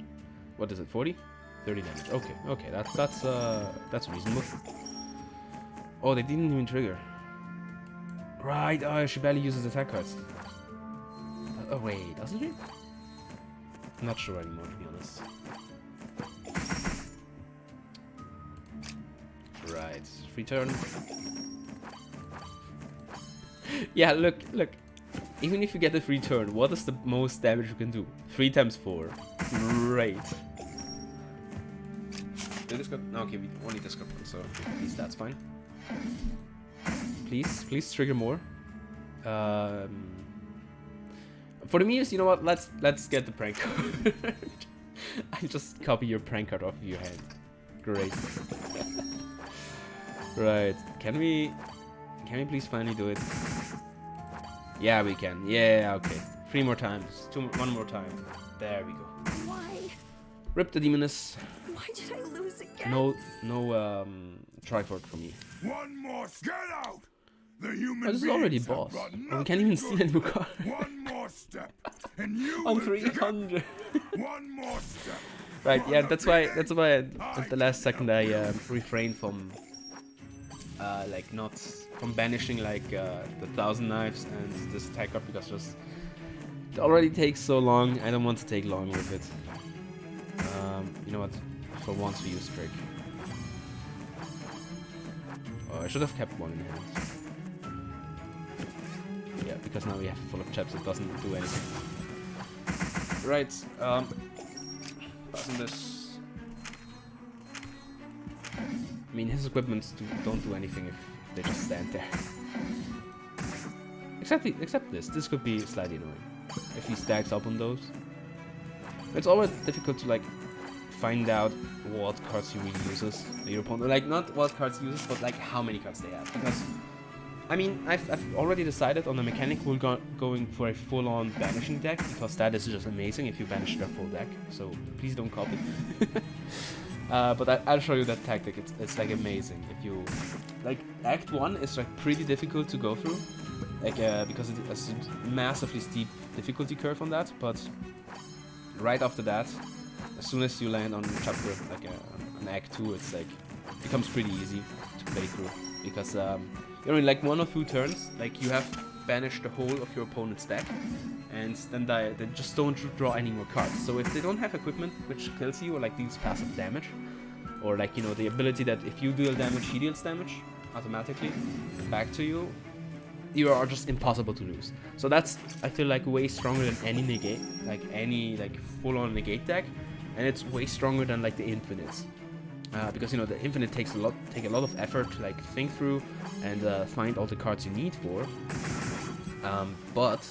What is it, 40? 30 damage. Okay, okay, that's reasonable. Oh, they didn't even trigger. Right, oh, she barely uses attack cards. Oh wait, doesn't she? I'm not sure anymore, to be honest. Right, free turn. Yeah, look. Even if you get a free turn, what is the most damage you can do? 3 times 4. Great. Did this go? No, okay, we only discard one, so at least that's fine. Please trigger more. For the memes, you know what? Let's get the prank card. I just copy your prank card off of your hand. Great. Right. Can we please finally do it? Yeah, we can. Yeah, okay. 3 more times. 1 more time. There we go. Why? Rip the Demoness. Why did I lose again? No Triforce for me. One more. Get out. The human Oh, this is already beings have boss. brought Oh, we can't even nothing steal good. any more cards. One more step, and you On will pick up 300. one more step. Right, for yeah, the that's why beginning. at the last second I refrained from like not from banishing like the 1,000 knives and this attack card, because just it already takes so long. I don't want to take long with it. You know what? For once we use trick. Oh, I should have kept one in hand. Yeah, because now we have full of chaps, it doesn't do anything. Right, passing this. mean, his equipments don't do anything if they just stand there. Except this. This could be slightly annoying if he stacks up on those. It's always difficult to like find out what cards he really uses. Your opponent, like not what cards he uses, but like how many cards they have. Because I mean, I've already decided on the mechanic we're going for a full-on banishing deck, because that is just amazing if you banish their full deck. So please don't copy. But I'll show you that tactic. It's like amazing. If you like Act 1 is like pretty difficult to go through, like because it has a massively steep difficulty curve on that. But right after that, as soon as you land on chapter like on Act 2, it's like becomes pretty easy to play through, because you're in like 1 or 2 turns, like you have banished the whole of your opponent's deck, and then they just don't draw any more cards. So if they don't have equipment which kills you, or like deals passive damage, or like, you know, the ability that if you deal damage, he deals damage automatically back to you, you are just impossible to lose. So that's, I feel like, way stronger than any negate, like any like full-on negate deck, and it's way stronger than like the infinites. Because, you know, the infinite take a lot of effort to like think through and find all the cards you need for. But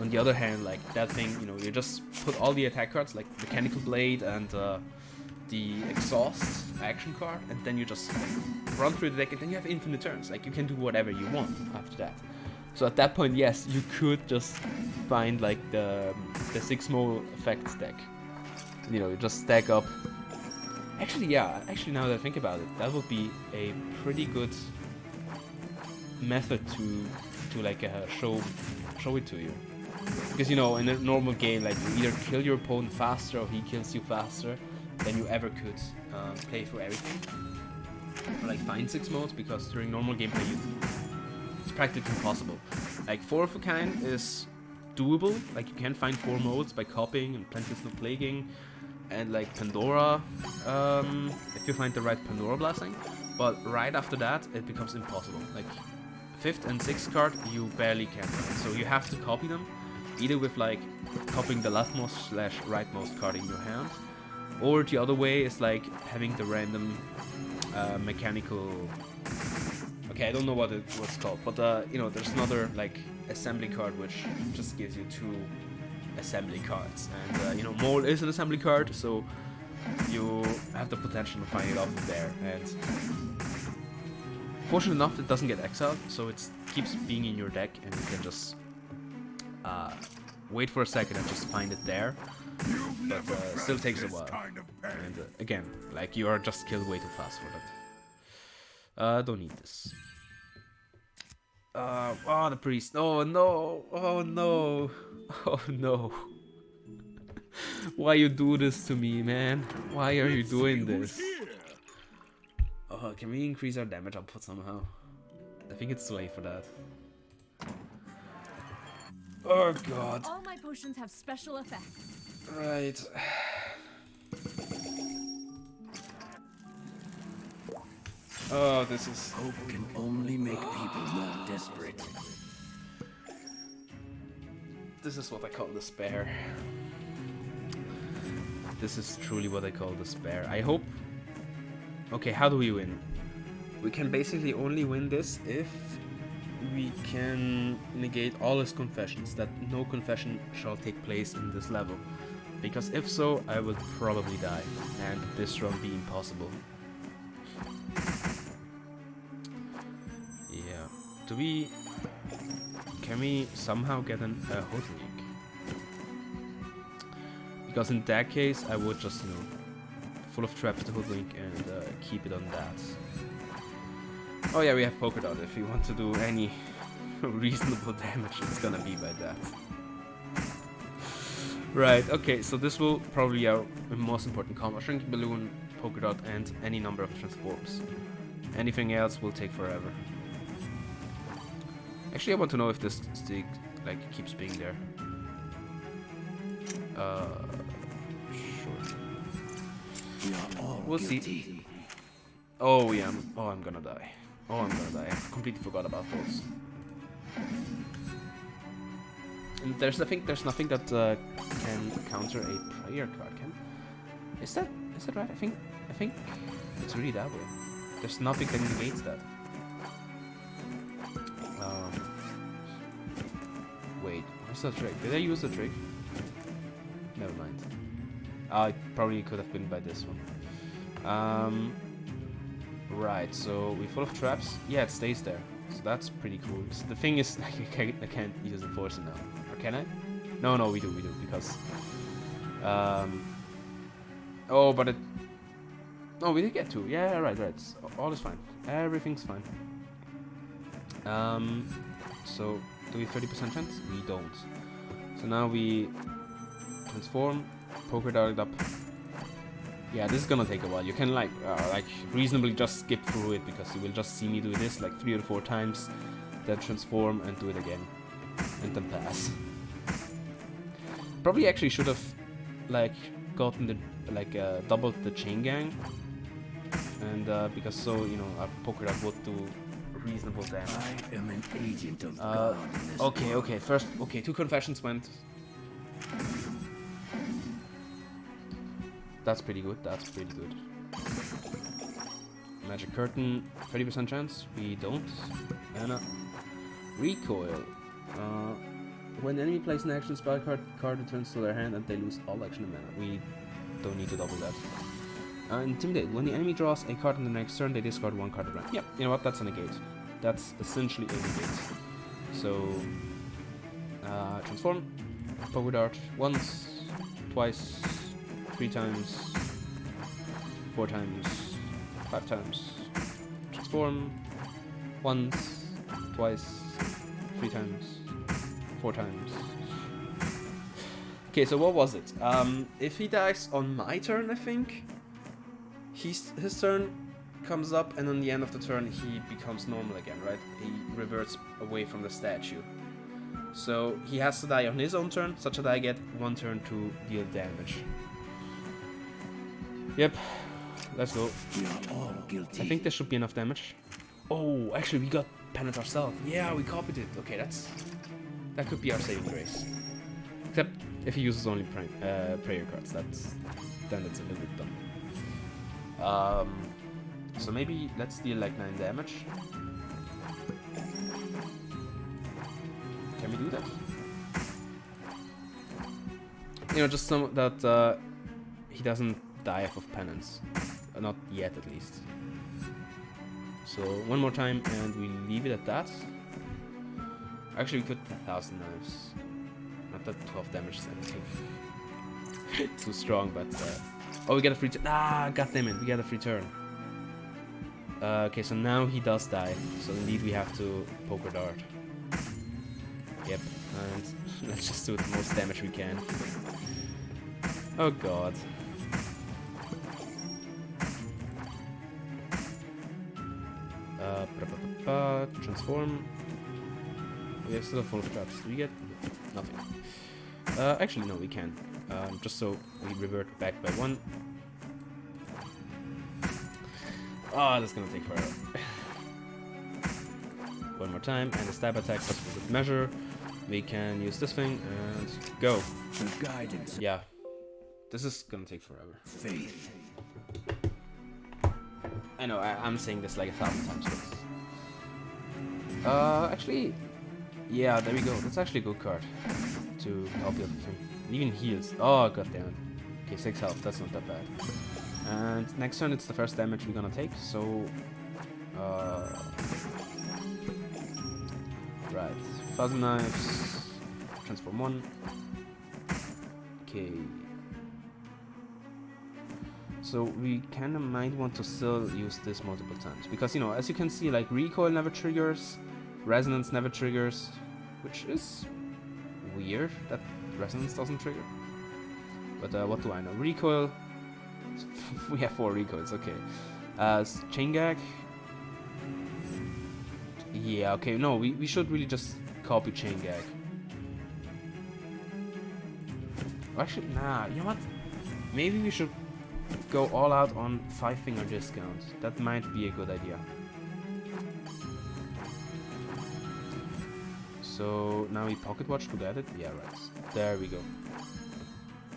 on the other hand, like that thing, you know, you just put all the attack cards like Mechanical Blade and the Exhaust action card, and then you just run through the deck, and then you have infinite turns. Like you can do whatever you want after that. So at that point, yes, you could just find like the 6-mo effects deck. You know, you just stack up. Actually, yeah. Actually, now that I think about it, that would be a pretty good method to like show it to you. Because, you know, in a normal game, like you either kill your opponent faster or he kills you faster than you ever could play through everything. Or like find 6 modes, because during normal gameplay it's practically impossible. Like 4 of a kind is doable. Like you can find 4 modes by copying and Plentiful Plaguing. And like Pandora, if you find the right Pandora Blasting, but right after that it becomes impossible. Like 5th and 6th card you barely can find, so you have to copy them, either with like copying the leftmost/rightmost card in your hand, or the other way is like having the random mechanical. Okay, I don't know what it's called, but you know, there's another like assembly card which just gives you 2 assembly cards, and you know, Mole is an assembly card, so you have the potential to find it off there. And fortunately enough, it doesn't get exiled, so it keeps being in your deck, and you can just wait for a second and just find it there. But still takes a while, and again, like you are just killed way too fast for that. Don't need this. Oh, the priest. Oh no! Oh no! Oh no! Why you do this to me, man? Why are you doing this? Oh, can we increase our damage output somehow? I think it's too late for that. Oh god. All my potions have special effects. Right. Oh, this is... Hope can only make people more desperate. This is what I call despair. This is truly what I call despair. I hope... Okay, how do we win? We can basically only win this if we can negate all his confessions, that no confession shall take place in this level. Because if so, I would probably die, and this run be impossible. Yeah. Can we somehow get a hoodwink? Because in that case, I would just, you know, full of traps to hoodwink and keep it on that. Oh yeah, we have polka dot. If you want to do any reasonable damage, it's gonna be by that. Right, okay, so this will probably be our most important combo. Shrinking Balloon, polka dot, and any number of transforms. Anything else will take forever. Actually, I want to know if this stick like keeps being there. Sure. We are all We'll guilty. see. Oh yeah, I'm gonna die. Oh, I'm gonna die. I completely forgot about those. And I think there's nothing that can counter a prayer card. Is that right? I think it's really that way. There's nothing that negates that. Wait, what's the trick? Did I use the trick? Never mind. It probably could have been by this one. Right, so we're full of traps. Yeah, it stays there. So that's pretty cool. So the thing is, I can't use Enforcer now. Or can I? No, we do, because... oh, but it... Oh, we did get 2. Yeah, right. All is fine. Everything's fine. So, do we have 30% chance? We don't. So now we transform, poker dart it up. Yeah, this is gonna take a while. You can like reasonably just skip through it because you will just see me do this like 3 or 4 times, then transform and do it again, and then pass. Probably actually should have like gotten the doubled the chain gang, and because so you know a poker dart would do reasonable damage. I am an agent of God in this Okay. First, 2 confessions went. That's pretty good. Magic curtain, 30% chance. We don't. Mana. Recoil. When the enemy plays an action spell card returns to their hand and they lose all action and mana. We don't need to double that. Intimidate. When the enemy draws a card in the next turn, they discard 1 card at random. Yep, you know what? That's a negate. That's essentially a negate. So, transform. Poker dart. Once, twice, 3 times, 4 times, 5 times. Transform. Once, twice, 3 times, 4 times. Okay, so what was it? If he dies on my turn, I think, his turn comes up, and on the end of the turn he becomes normal again, right? He reverts away from the statue. So he has to die on his own turn, such that I get 1 turn to deal damage. Yep, let's go. We are all guilty. I think there should be enough damage. Oh, actually we got Pennant ourselves. Yeah, we copied it. Okay, that could be our saving grace. Except if he uses only prayer cards, then it's a little bit dumb. So maybe let's deal like 9 damage. Can we do that? You know, just some that he doesn't die off of penance. Not yet, at least. So one more time, and we leave it at that. Actually, we could 1,000 knives. Not that 12 damage is anything too strong, but oh, we get a free turn. Ah, goddammit, we get a free turn. Okay, so now he does die. So indeed, we have to poker dart. Yep, and let's just do the most damage we can. Oh god. Transform. We have still full of traps. Do we get nothing? Actually, no, we can. Just so we revert back by 1. Oh, that's gonna take forever. One more time, and a stab attack just for good measure. We can use this thing and go. The guidance. Yeah, this is gonna take forever. Faith. I know, I'm saying this like 1,000 times. Actually, yeah, there we go. That's actually a good card to help you with the thing. Even heals. Oh, god damn it. Okay, 6 health. That's not that bad. And next turn, it's the first damage we're gonna take. So, right. 1,000 knives. Transform 1. Okay. So we kind of might want to still use this multiple times, because, you know, as you can see, like, recoil never triggers, resonance never triggers, which is weird that resonance doesn't trigger. But what do I know? Recoil. We have 4 recoils. Okay. Chain gag. Yeah. Okay. No, we should really just copy chain gag. Actually, nah. You know what? Maybe we should go all out on 5-finger discount. That might be a good idea. So now we pocket watch to get it. Yeah, right. There we go.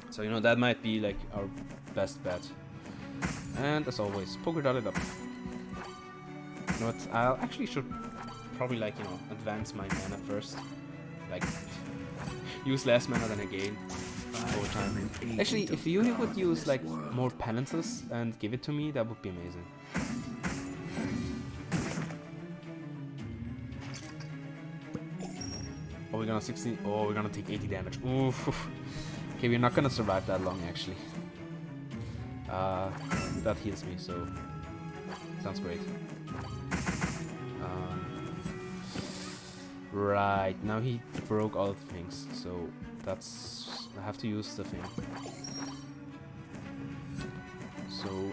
So, you know, that might be like our best bet. And as always, poker dot it up. You know what? I'll actually should probably like, you know, advance my mana first. Like, use less mana than I gain over time. Actually, if you would use like more penances and give it to me, that would be amazing. Oh, we're gonna 60. Oh, we're gonna take 80 damage. Oof. Okay, we're not gonna survive that long actually. That heals me, so sounds great. Right, now he broke all the things, so that's... I have to use the thing. So...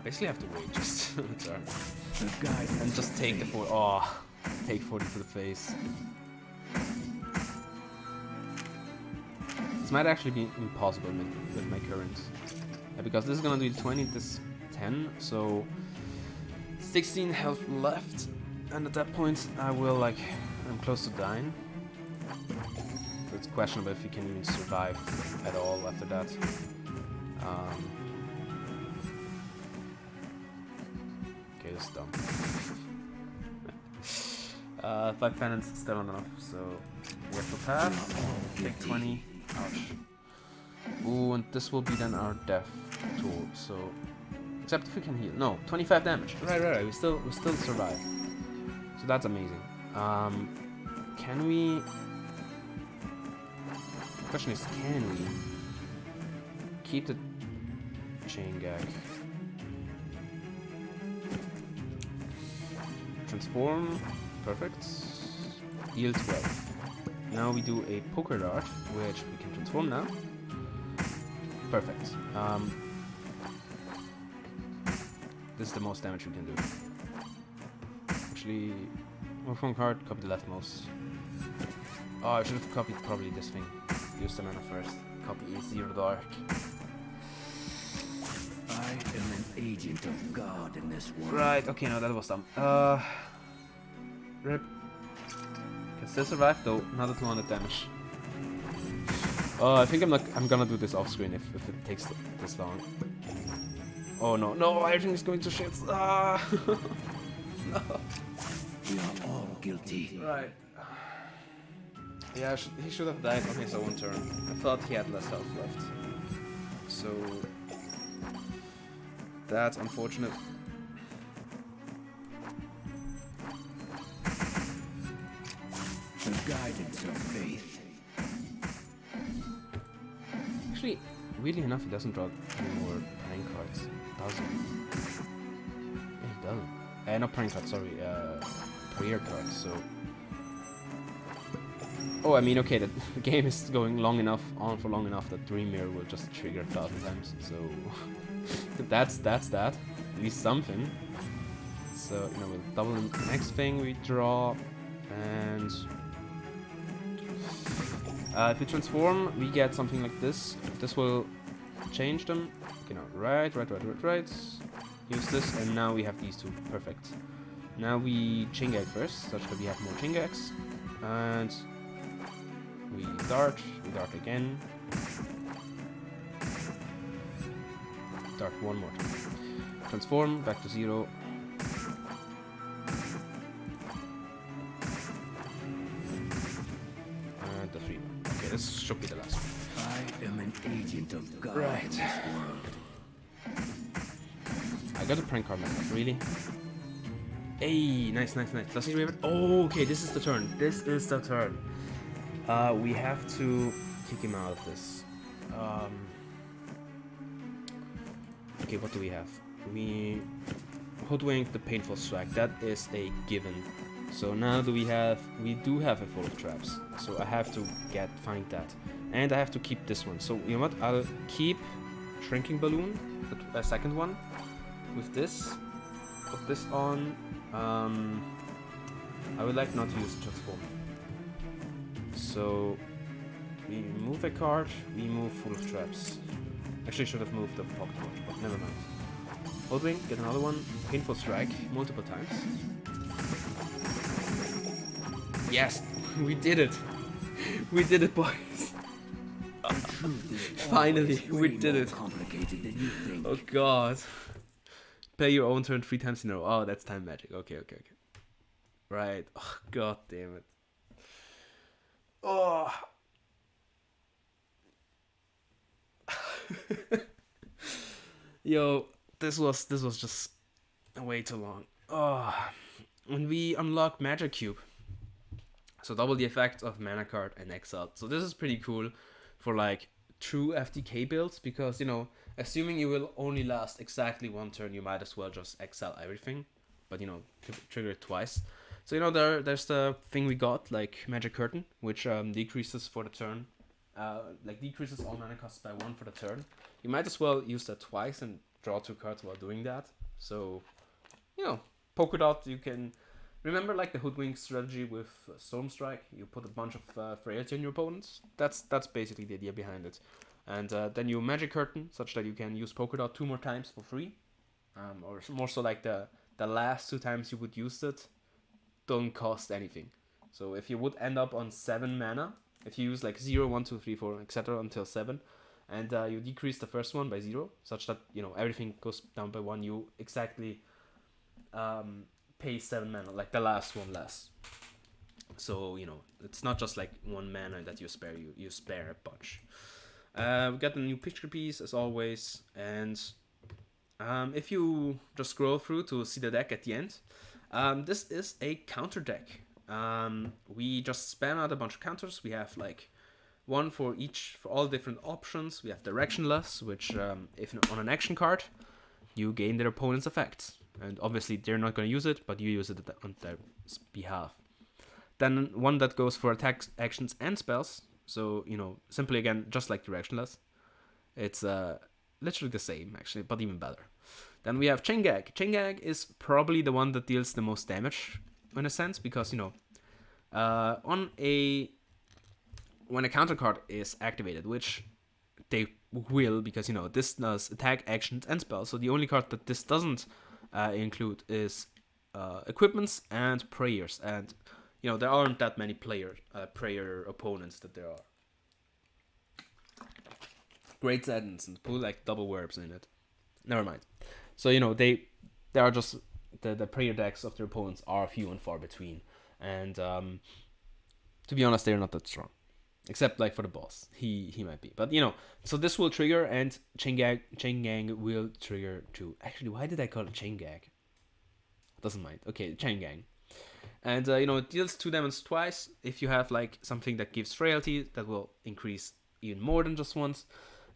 basically I have to wait just a turn. And just take the 40... Oh, take 40 to the face. This might actually be impossible with my current. Because this is gonna do 20, this 10, so... 16 health left, and at that point I will like, I'm close to dying. So it's questionable if you can even survive at all after that. Okay, this is dumb. 5 penance still not enough, so we have to pass. Take 20. Ouch. Ooh, and this will be then our death tool, so... Except if we can heal. No, 25 damage. Right. We still survive. So that's amazing. Can we... The question is, can we keep the chain gag? Transform. Perfect. Heal 12. Now we do a poker dart, which we can transform now. Perfect. This is the most damage we can do. Actually, move one card, copy the leftmost. Oh, I should have copied probably this thing. Use the mana first. Copy Zero Dark. I am an agent of God in this world. Right, okay, no, that was dumb. Rip. Can still survive though, another 200 damage. Oh, I think I'm gonna do this off screen if it takes this long. Oh no, everything is going to shit. Ah! No. We are all guilty. Right. Yeah, he should have died on his own turn. I thought he had less health left. So... That's unfortunate. The guidance of faith. Actually, weirdly enough, he doesn't draw any more playing cards. Doesn't. Yeah, he doesn't. Not playing cards, sorry. Prayer cards, so... Oh, I mean, okay, the game is going on for long enough that Dream Mirror will just trigger 1,000 times, so... that's that. At least something. So, you know, we'll double the next thing we draw, and... if we transform, we get something like this. This will change them. Okay, no, right. Use this, and now we have these two. Perfect. Now we chain gag first, such that we have more chain gags. And we dart again. Dart one more time. Transform, back to 0. And the 3. Okay, this should be the last one. I am an agent of God Right. in this world. I got a prank card myself, really? Hey, nice. Does he remember? Oh, okay, this is the turn. We have to kick him out of this. Okay, what do we have? We hoodwink the painful strike. That is a given. So now we do have a full of traps. So I have to find that. And I have to keep this one. So you know what? I'll keep shrinking balloon, a second one, with this. Put this on. I would like not to use transform. So we move a card, we move full of traps. Actually should have moved the pocket watch, but never mind. Holdwing, get another one. Painful strike, multiple times. Yes, we did it. We did it, boys. The truth is Finally, always we way did more it. complicated than you think. Oh god. Play your own turn 3 times in a row. Oh, that's time magic. Okay. Right. Oh, god damn it. Oh. Yo, this was just way too long. Oh. When we unlock Magic Cube, so double the effect of mana card and exile. So this is pretty cool for like true FTK builds because, you know, assuming you will only last exactly one turn, you might as well just exile everything, but, you know, trigger it twice. So, you know, there's the thing we got, like Magic Curtain, which decreases for the turn, like decreases all mana costs by 1 for the turn. You might as well use that twice and draw 2 cards while doing that. So, you know, polka dot, you can remember like the hoodwink strategy with Stormstrike. You put a bunch of frailty on your opponents. That's basically the idea behind it. And then you Magic Curtain, such that you can use polka dot 2 more times for free, or more so like the last 2 times you would use it don't cost anything. So if you would end up on 7 mana, if you use like 0, 1, 2, 3, 4, etc. until 7, and you decrease the first one by 0, such that, you know, everything goes down by 1, you exactly pay 7 mana, like the last one less. So, you know, it's not just like 1 mana that you spare, you spare a bunch. We got the new picture piece as always, and if you just scroll through to see the deck at the end, this is a counter deck. We just spam out a bunch of counters. We have like one for all different options. We have directionless, which if on an action card, you gain their opponent's effects. And obviously they're not going to use it, but you use it on their behalf. Then one that goes for attacks, actions, and spells. So, you know, simply again, just like directionless. It's literally the same, actually, but even better. Then we have Chain Gag. Chain Gag is probably the one that deals the most damage, in a sense, because, you know, when a counter card is activated, which they will, because, you know, this does attack, actions, and spells. So the only card that this doesn't include is equipments and prayers, and, you know, there aren't that many prayer opponents that there are. Great sentence and put like double verbs in it. Never mind. So, you know, they are just the prayer decks of their opponents are few and far between, and to be honest, they're not that strong, except like for the boss. He might be, but, you know. So this will trigger, and Chain Gang will trigger too. Actually, why did I call it Chain Gag? Doesn't mind. Okay, Chain Gang. And, you know, it deals 2 damage twice. If you have like something that gives frailty, that will increase even more than just once.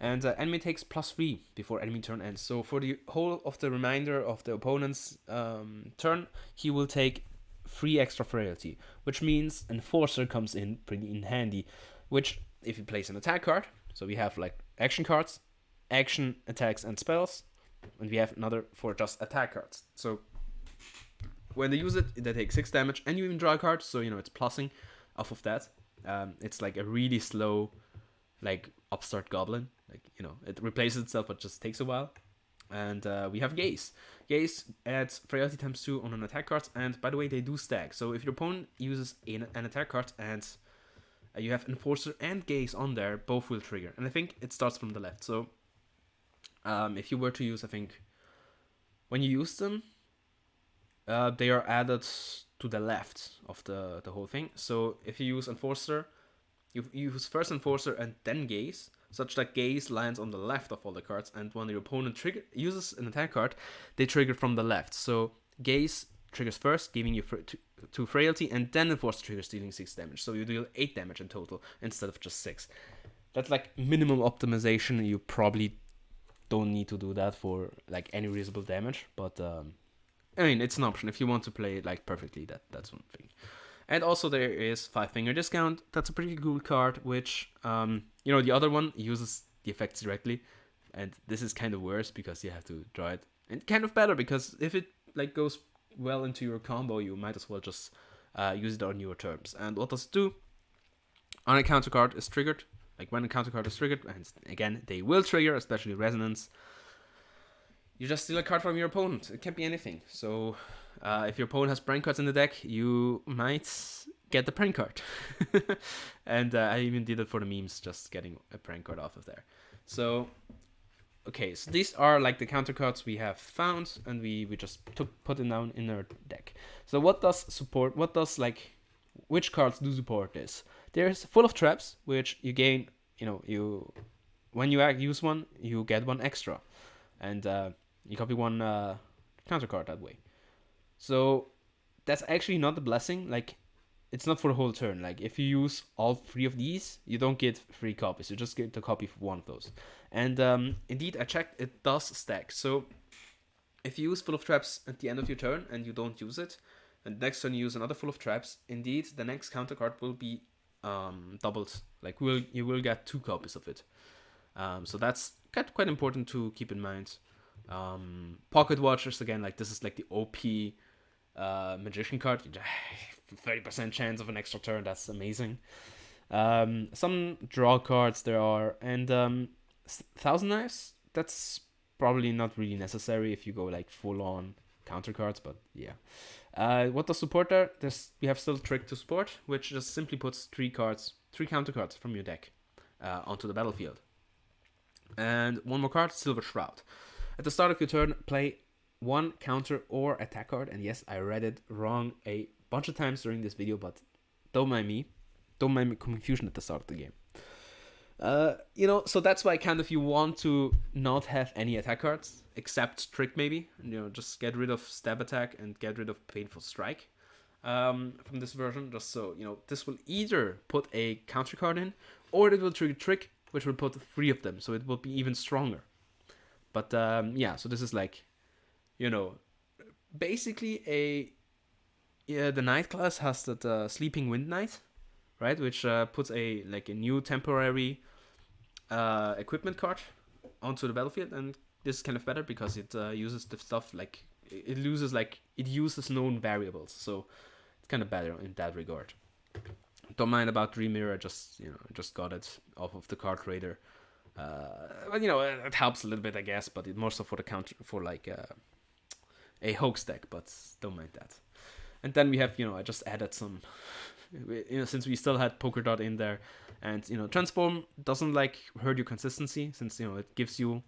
And enemy takes +3 before enemy turn ends. So for the whole of the remainder of the opponent's turn, he will take 3 extra frailty, which means Enforcer comes in pretty in handy. Which, if you place an attack card, so we have like action cards, action, attacks, and spells, and we have another for just attack cards. So when they use it, they take 6 damage, and you even draw a card, so, you know, it's plussing off of that. It's like a really slow, like, upstart goblin. Like, you know, it replaces itself, but just takes a while. And we have Gaze. Gaze adds frailty ×2 on an attack card, and by the way, they do stack. So if your opponent uses an attack card and you have Enforcer and Gaze on there, both will trigger. And I think it starts from the left. So if you were to use, I think, when you use them, they are added to the left of the whole thing. So if you use Enforcer, you use first Enforcer and then Gaze, such that Gaze lands on the left of all the cards, and when your opponent uses an attack card, they trigger from the left. So Gaze triggers first, giving you 2 frailty, and then Enforcer triggers, dealing 6 damage. So you deal 8 damage in total instead of just 6. That's like minimum optimization. You probably don't need to do that for like any reasonable damage, but I mean, it's an option if you want to play it like perfectly. That's one thing. And also there is 5-finger discount. That's a pretty cool card, which, you know, the other one uses the effects directly. And this is kind of worse because you have to draw it. And kind of better because if it like goes well into your combo, you might as well just use it on your terms. And what does it do? On a counter card is triggered. Like when a counter card is triggered, and again, they will trigger, especially Resonance. You just steal a card from your opponent. It can be anything. So if your opponent has brain cards in the deck, you might get the prank card. And I even did it for the memes, just getting a prank card off of there. So, okay, so these are like the counter cards we have found, and we just put it down in our deck. So what does support, which cards do support this? There's Full of Traps, which you gain, when you use one, you get one extra. And you copy one counter card that way. So that's actually not a blessing. Like, it's not for the whole turn. Like, if you use all 3 of these, you don't get 3 copies. You just get a copy for one of those. And indeed, I checked, it does stack. So if you use Full of Traps at the end of your turn and you don't use it, and next turn you use another Full of Traps, indeed, the next counter card will be doubled. Like, you will get 2 copies of it. So that's quite important to keep in mind. Pocket Watchers, again, like, this is like the OP Magician card. 30% chance of an extra turn, that's amazing. Some draw cards there are, and Thousand Knives, that's probably not really necessary if you go like full on counter cards, but yeah. What does support there? We have still Trick to support, which just simply puts 3 counter cards from your deck onto the battlefield. And one more card, Silver Shroud. At the start of your turn, play 1 counter or attack card, and yes, I read it wrong a bunch of times during this video, but don't mind me. Don't mind me confusion at the start of the game. So that's why kind of you want to not have any attack cards, except Trick maybe. Just get rid of Stab Attack and get rid of Painful Strike from this version, just so, this will either put a counter card in, or it will trigger Trick, which will put 3 of them, so it will be even stronger. But yeah, so this is like, basically the Knight class has that Sleeping Wind Knight, right? Which puts a new temporary equipment card onto the battlefield, and this is kind of better because it uses the stuff it uses known variables, so it's kind of better in that regard. Don't mind about Dream Mirror, just got it off of the card trader. But it helps a little bit, I guess, but it more so for the counter for a Hoax deck, but don't mind that. And then we have, I just added some, since we still had Poker Dot in there, and Transform doesn't hurt your consistency, since it gives you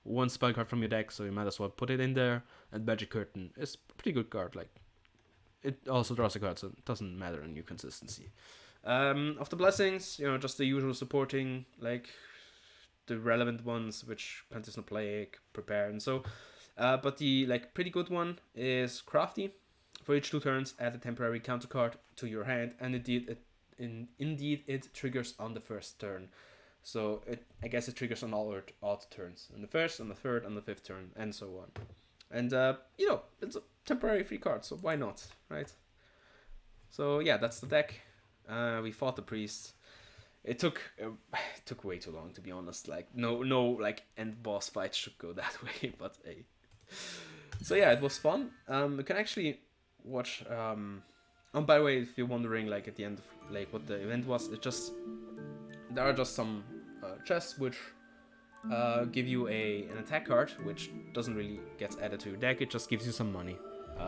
1 spell card from your deck, so you might as well put it in there. And Magic Curtain is a pretty good card, it also draws a card, so it doesn't matter in your consistency. Of the blessings, just the usual supporting, the relevant ones, which Pantisnoplague, Prepare, and so. But the pretty good one is Crafty. For each 2 turns, add a temporary counter card to your hand, and indeed it triggers on the first turn. So I guess it triggers on all odd turns, on the first, on the third, on the 5th turn, and so on. And it's a temporary free card, so why not, right? So yeah, that's the deck. We fought the priest. It took way too long, to be honest. No end boss fight should go that way, but hey. So yeah, it was fun. You can actually watch. By the way, if you're wondering, at the end of what the event was, there are just some chests which give you an attack card, which doesn't really get added to your deck. It just gives you some money.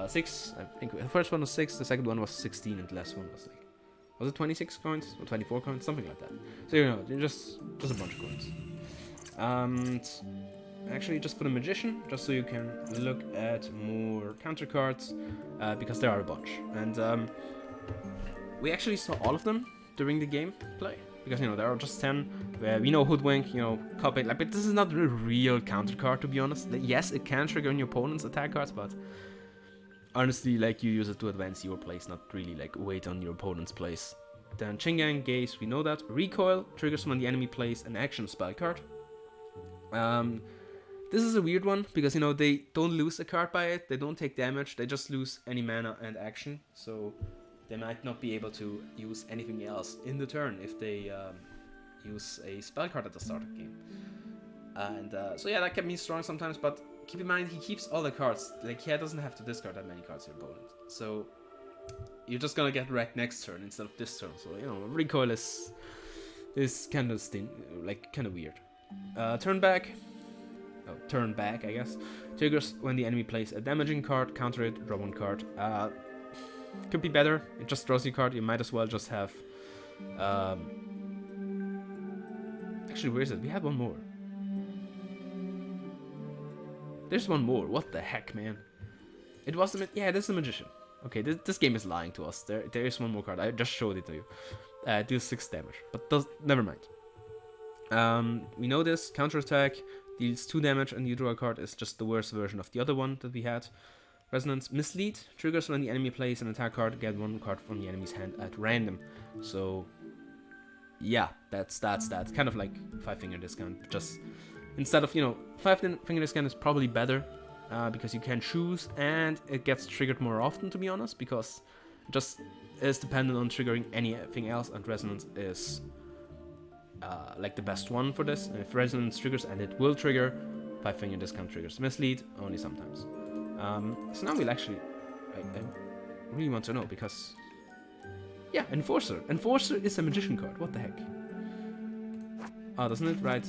6, I think the first one was 6, the second one was 16, and the last one was it 26 coins or 24 coins, something like that. So just a bunch of coins. And actually, just for the Magician, just so you can look at more counter cards, because there are a bunch. And we actually saw all of them during the gameplay, because there are just 10. Where we know Hoodwink, Copy, but this is not a real counter card, to be honest. Yes, it can trigger on your opponent's attack cards, but honestly, you use it to advance your place, not really wait on your opponent's place. Then Chingang, Gaze, we know that. Recoil triggers when the enemy plays an action spell card. This is a weird one because they don't lose a card by it, they don't take damage, they just lose any mana and action, so they might not be able to use anything else in the turn if they use a spell card at the start of the game. And so yeah, that kept me strong sometimes, but keep in mind he keeps all the cards. He doesn't have to discard that many cards to your opponent, so you're just gonna get wrecked next turn instead of this turn. So recoil is kind of kind of weird. Turn back, I guess. Triggers when the enemy plays a damaging card, counter it, draw 1 card. Could be better. It just draws you a card. You might as well just have. Actually, where is it? We had one more. There's one more. What the heck, man? It was the yeah. This is the magician. Okay, this game is lying to us. There is one more card. I just showed it to you. Deals 6 damage, but never mind. We know this counterattack deals 2 damage, and you draw a card is just the worst version of the other one that we had. Resonance Mislead triggers when the enemy plays an attack card. Get 1 card from the enemy's hand at random. So yeah, that's that. Kind of like 5-finger discount. Just instead of 5-finger discount is probably better. Because you can choose, and it gets triggered more often, to be honest, because it just is dependent on triggering anything else, and Resonance is like the best one for this. And if Resonance triggers, and it will trigger, 5-finger discount triggers Mislead only sometimes. So now we'll actually, I really want to know, because yeah, Enforcer is a magician card. What the heck? Oh, doesn't it? Right.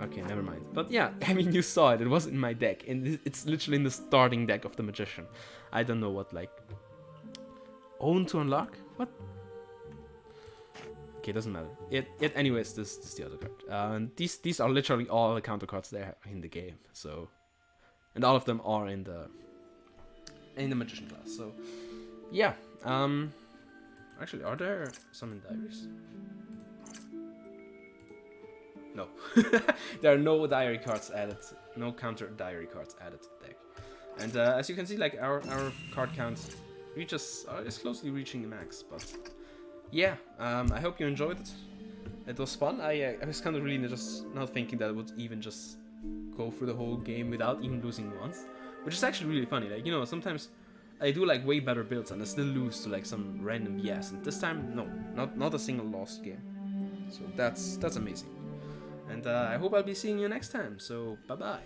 Okay, never mind. But yeah, I mean, you saw it. It was in my deck, and it's literally in the starting deck of the Magician. I don't know what, like... Own to unlock? What? Okay, doesn't matter. Anyways, this is the other card. These are literally all the counter cards there in the game. So, and all of them are in the Magician class. So, yeah. Actually, are there some in diaries? No. There are no diary cards added. No counter diary cards added to the deck. And as you can see, like our card count is closely reaching the max. But yeah, I hope you enjoyed it. It was fun. I was kind of really just not thinking that I would even just go through the whole game without even losing once. Which is actually really funny. Like, sometimes I do like way better builds and I still lose to like some random BS. And this time, no, not a single lost game. So that's amazing. And I hope I'll be seeing you next time, so bye-bye.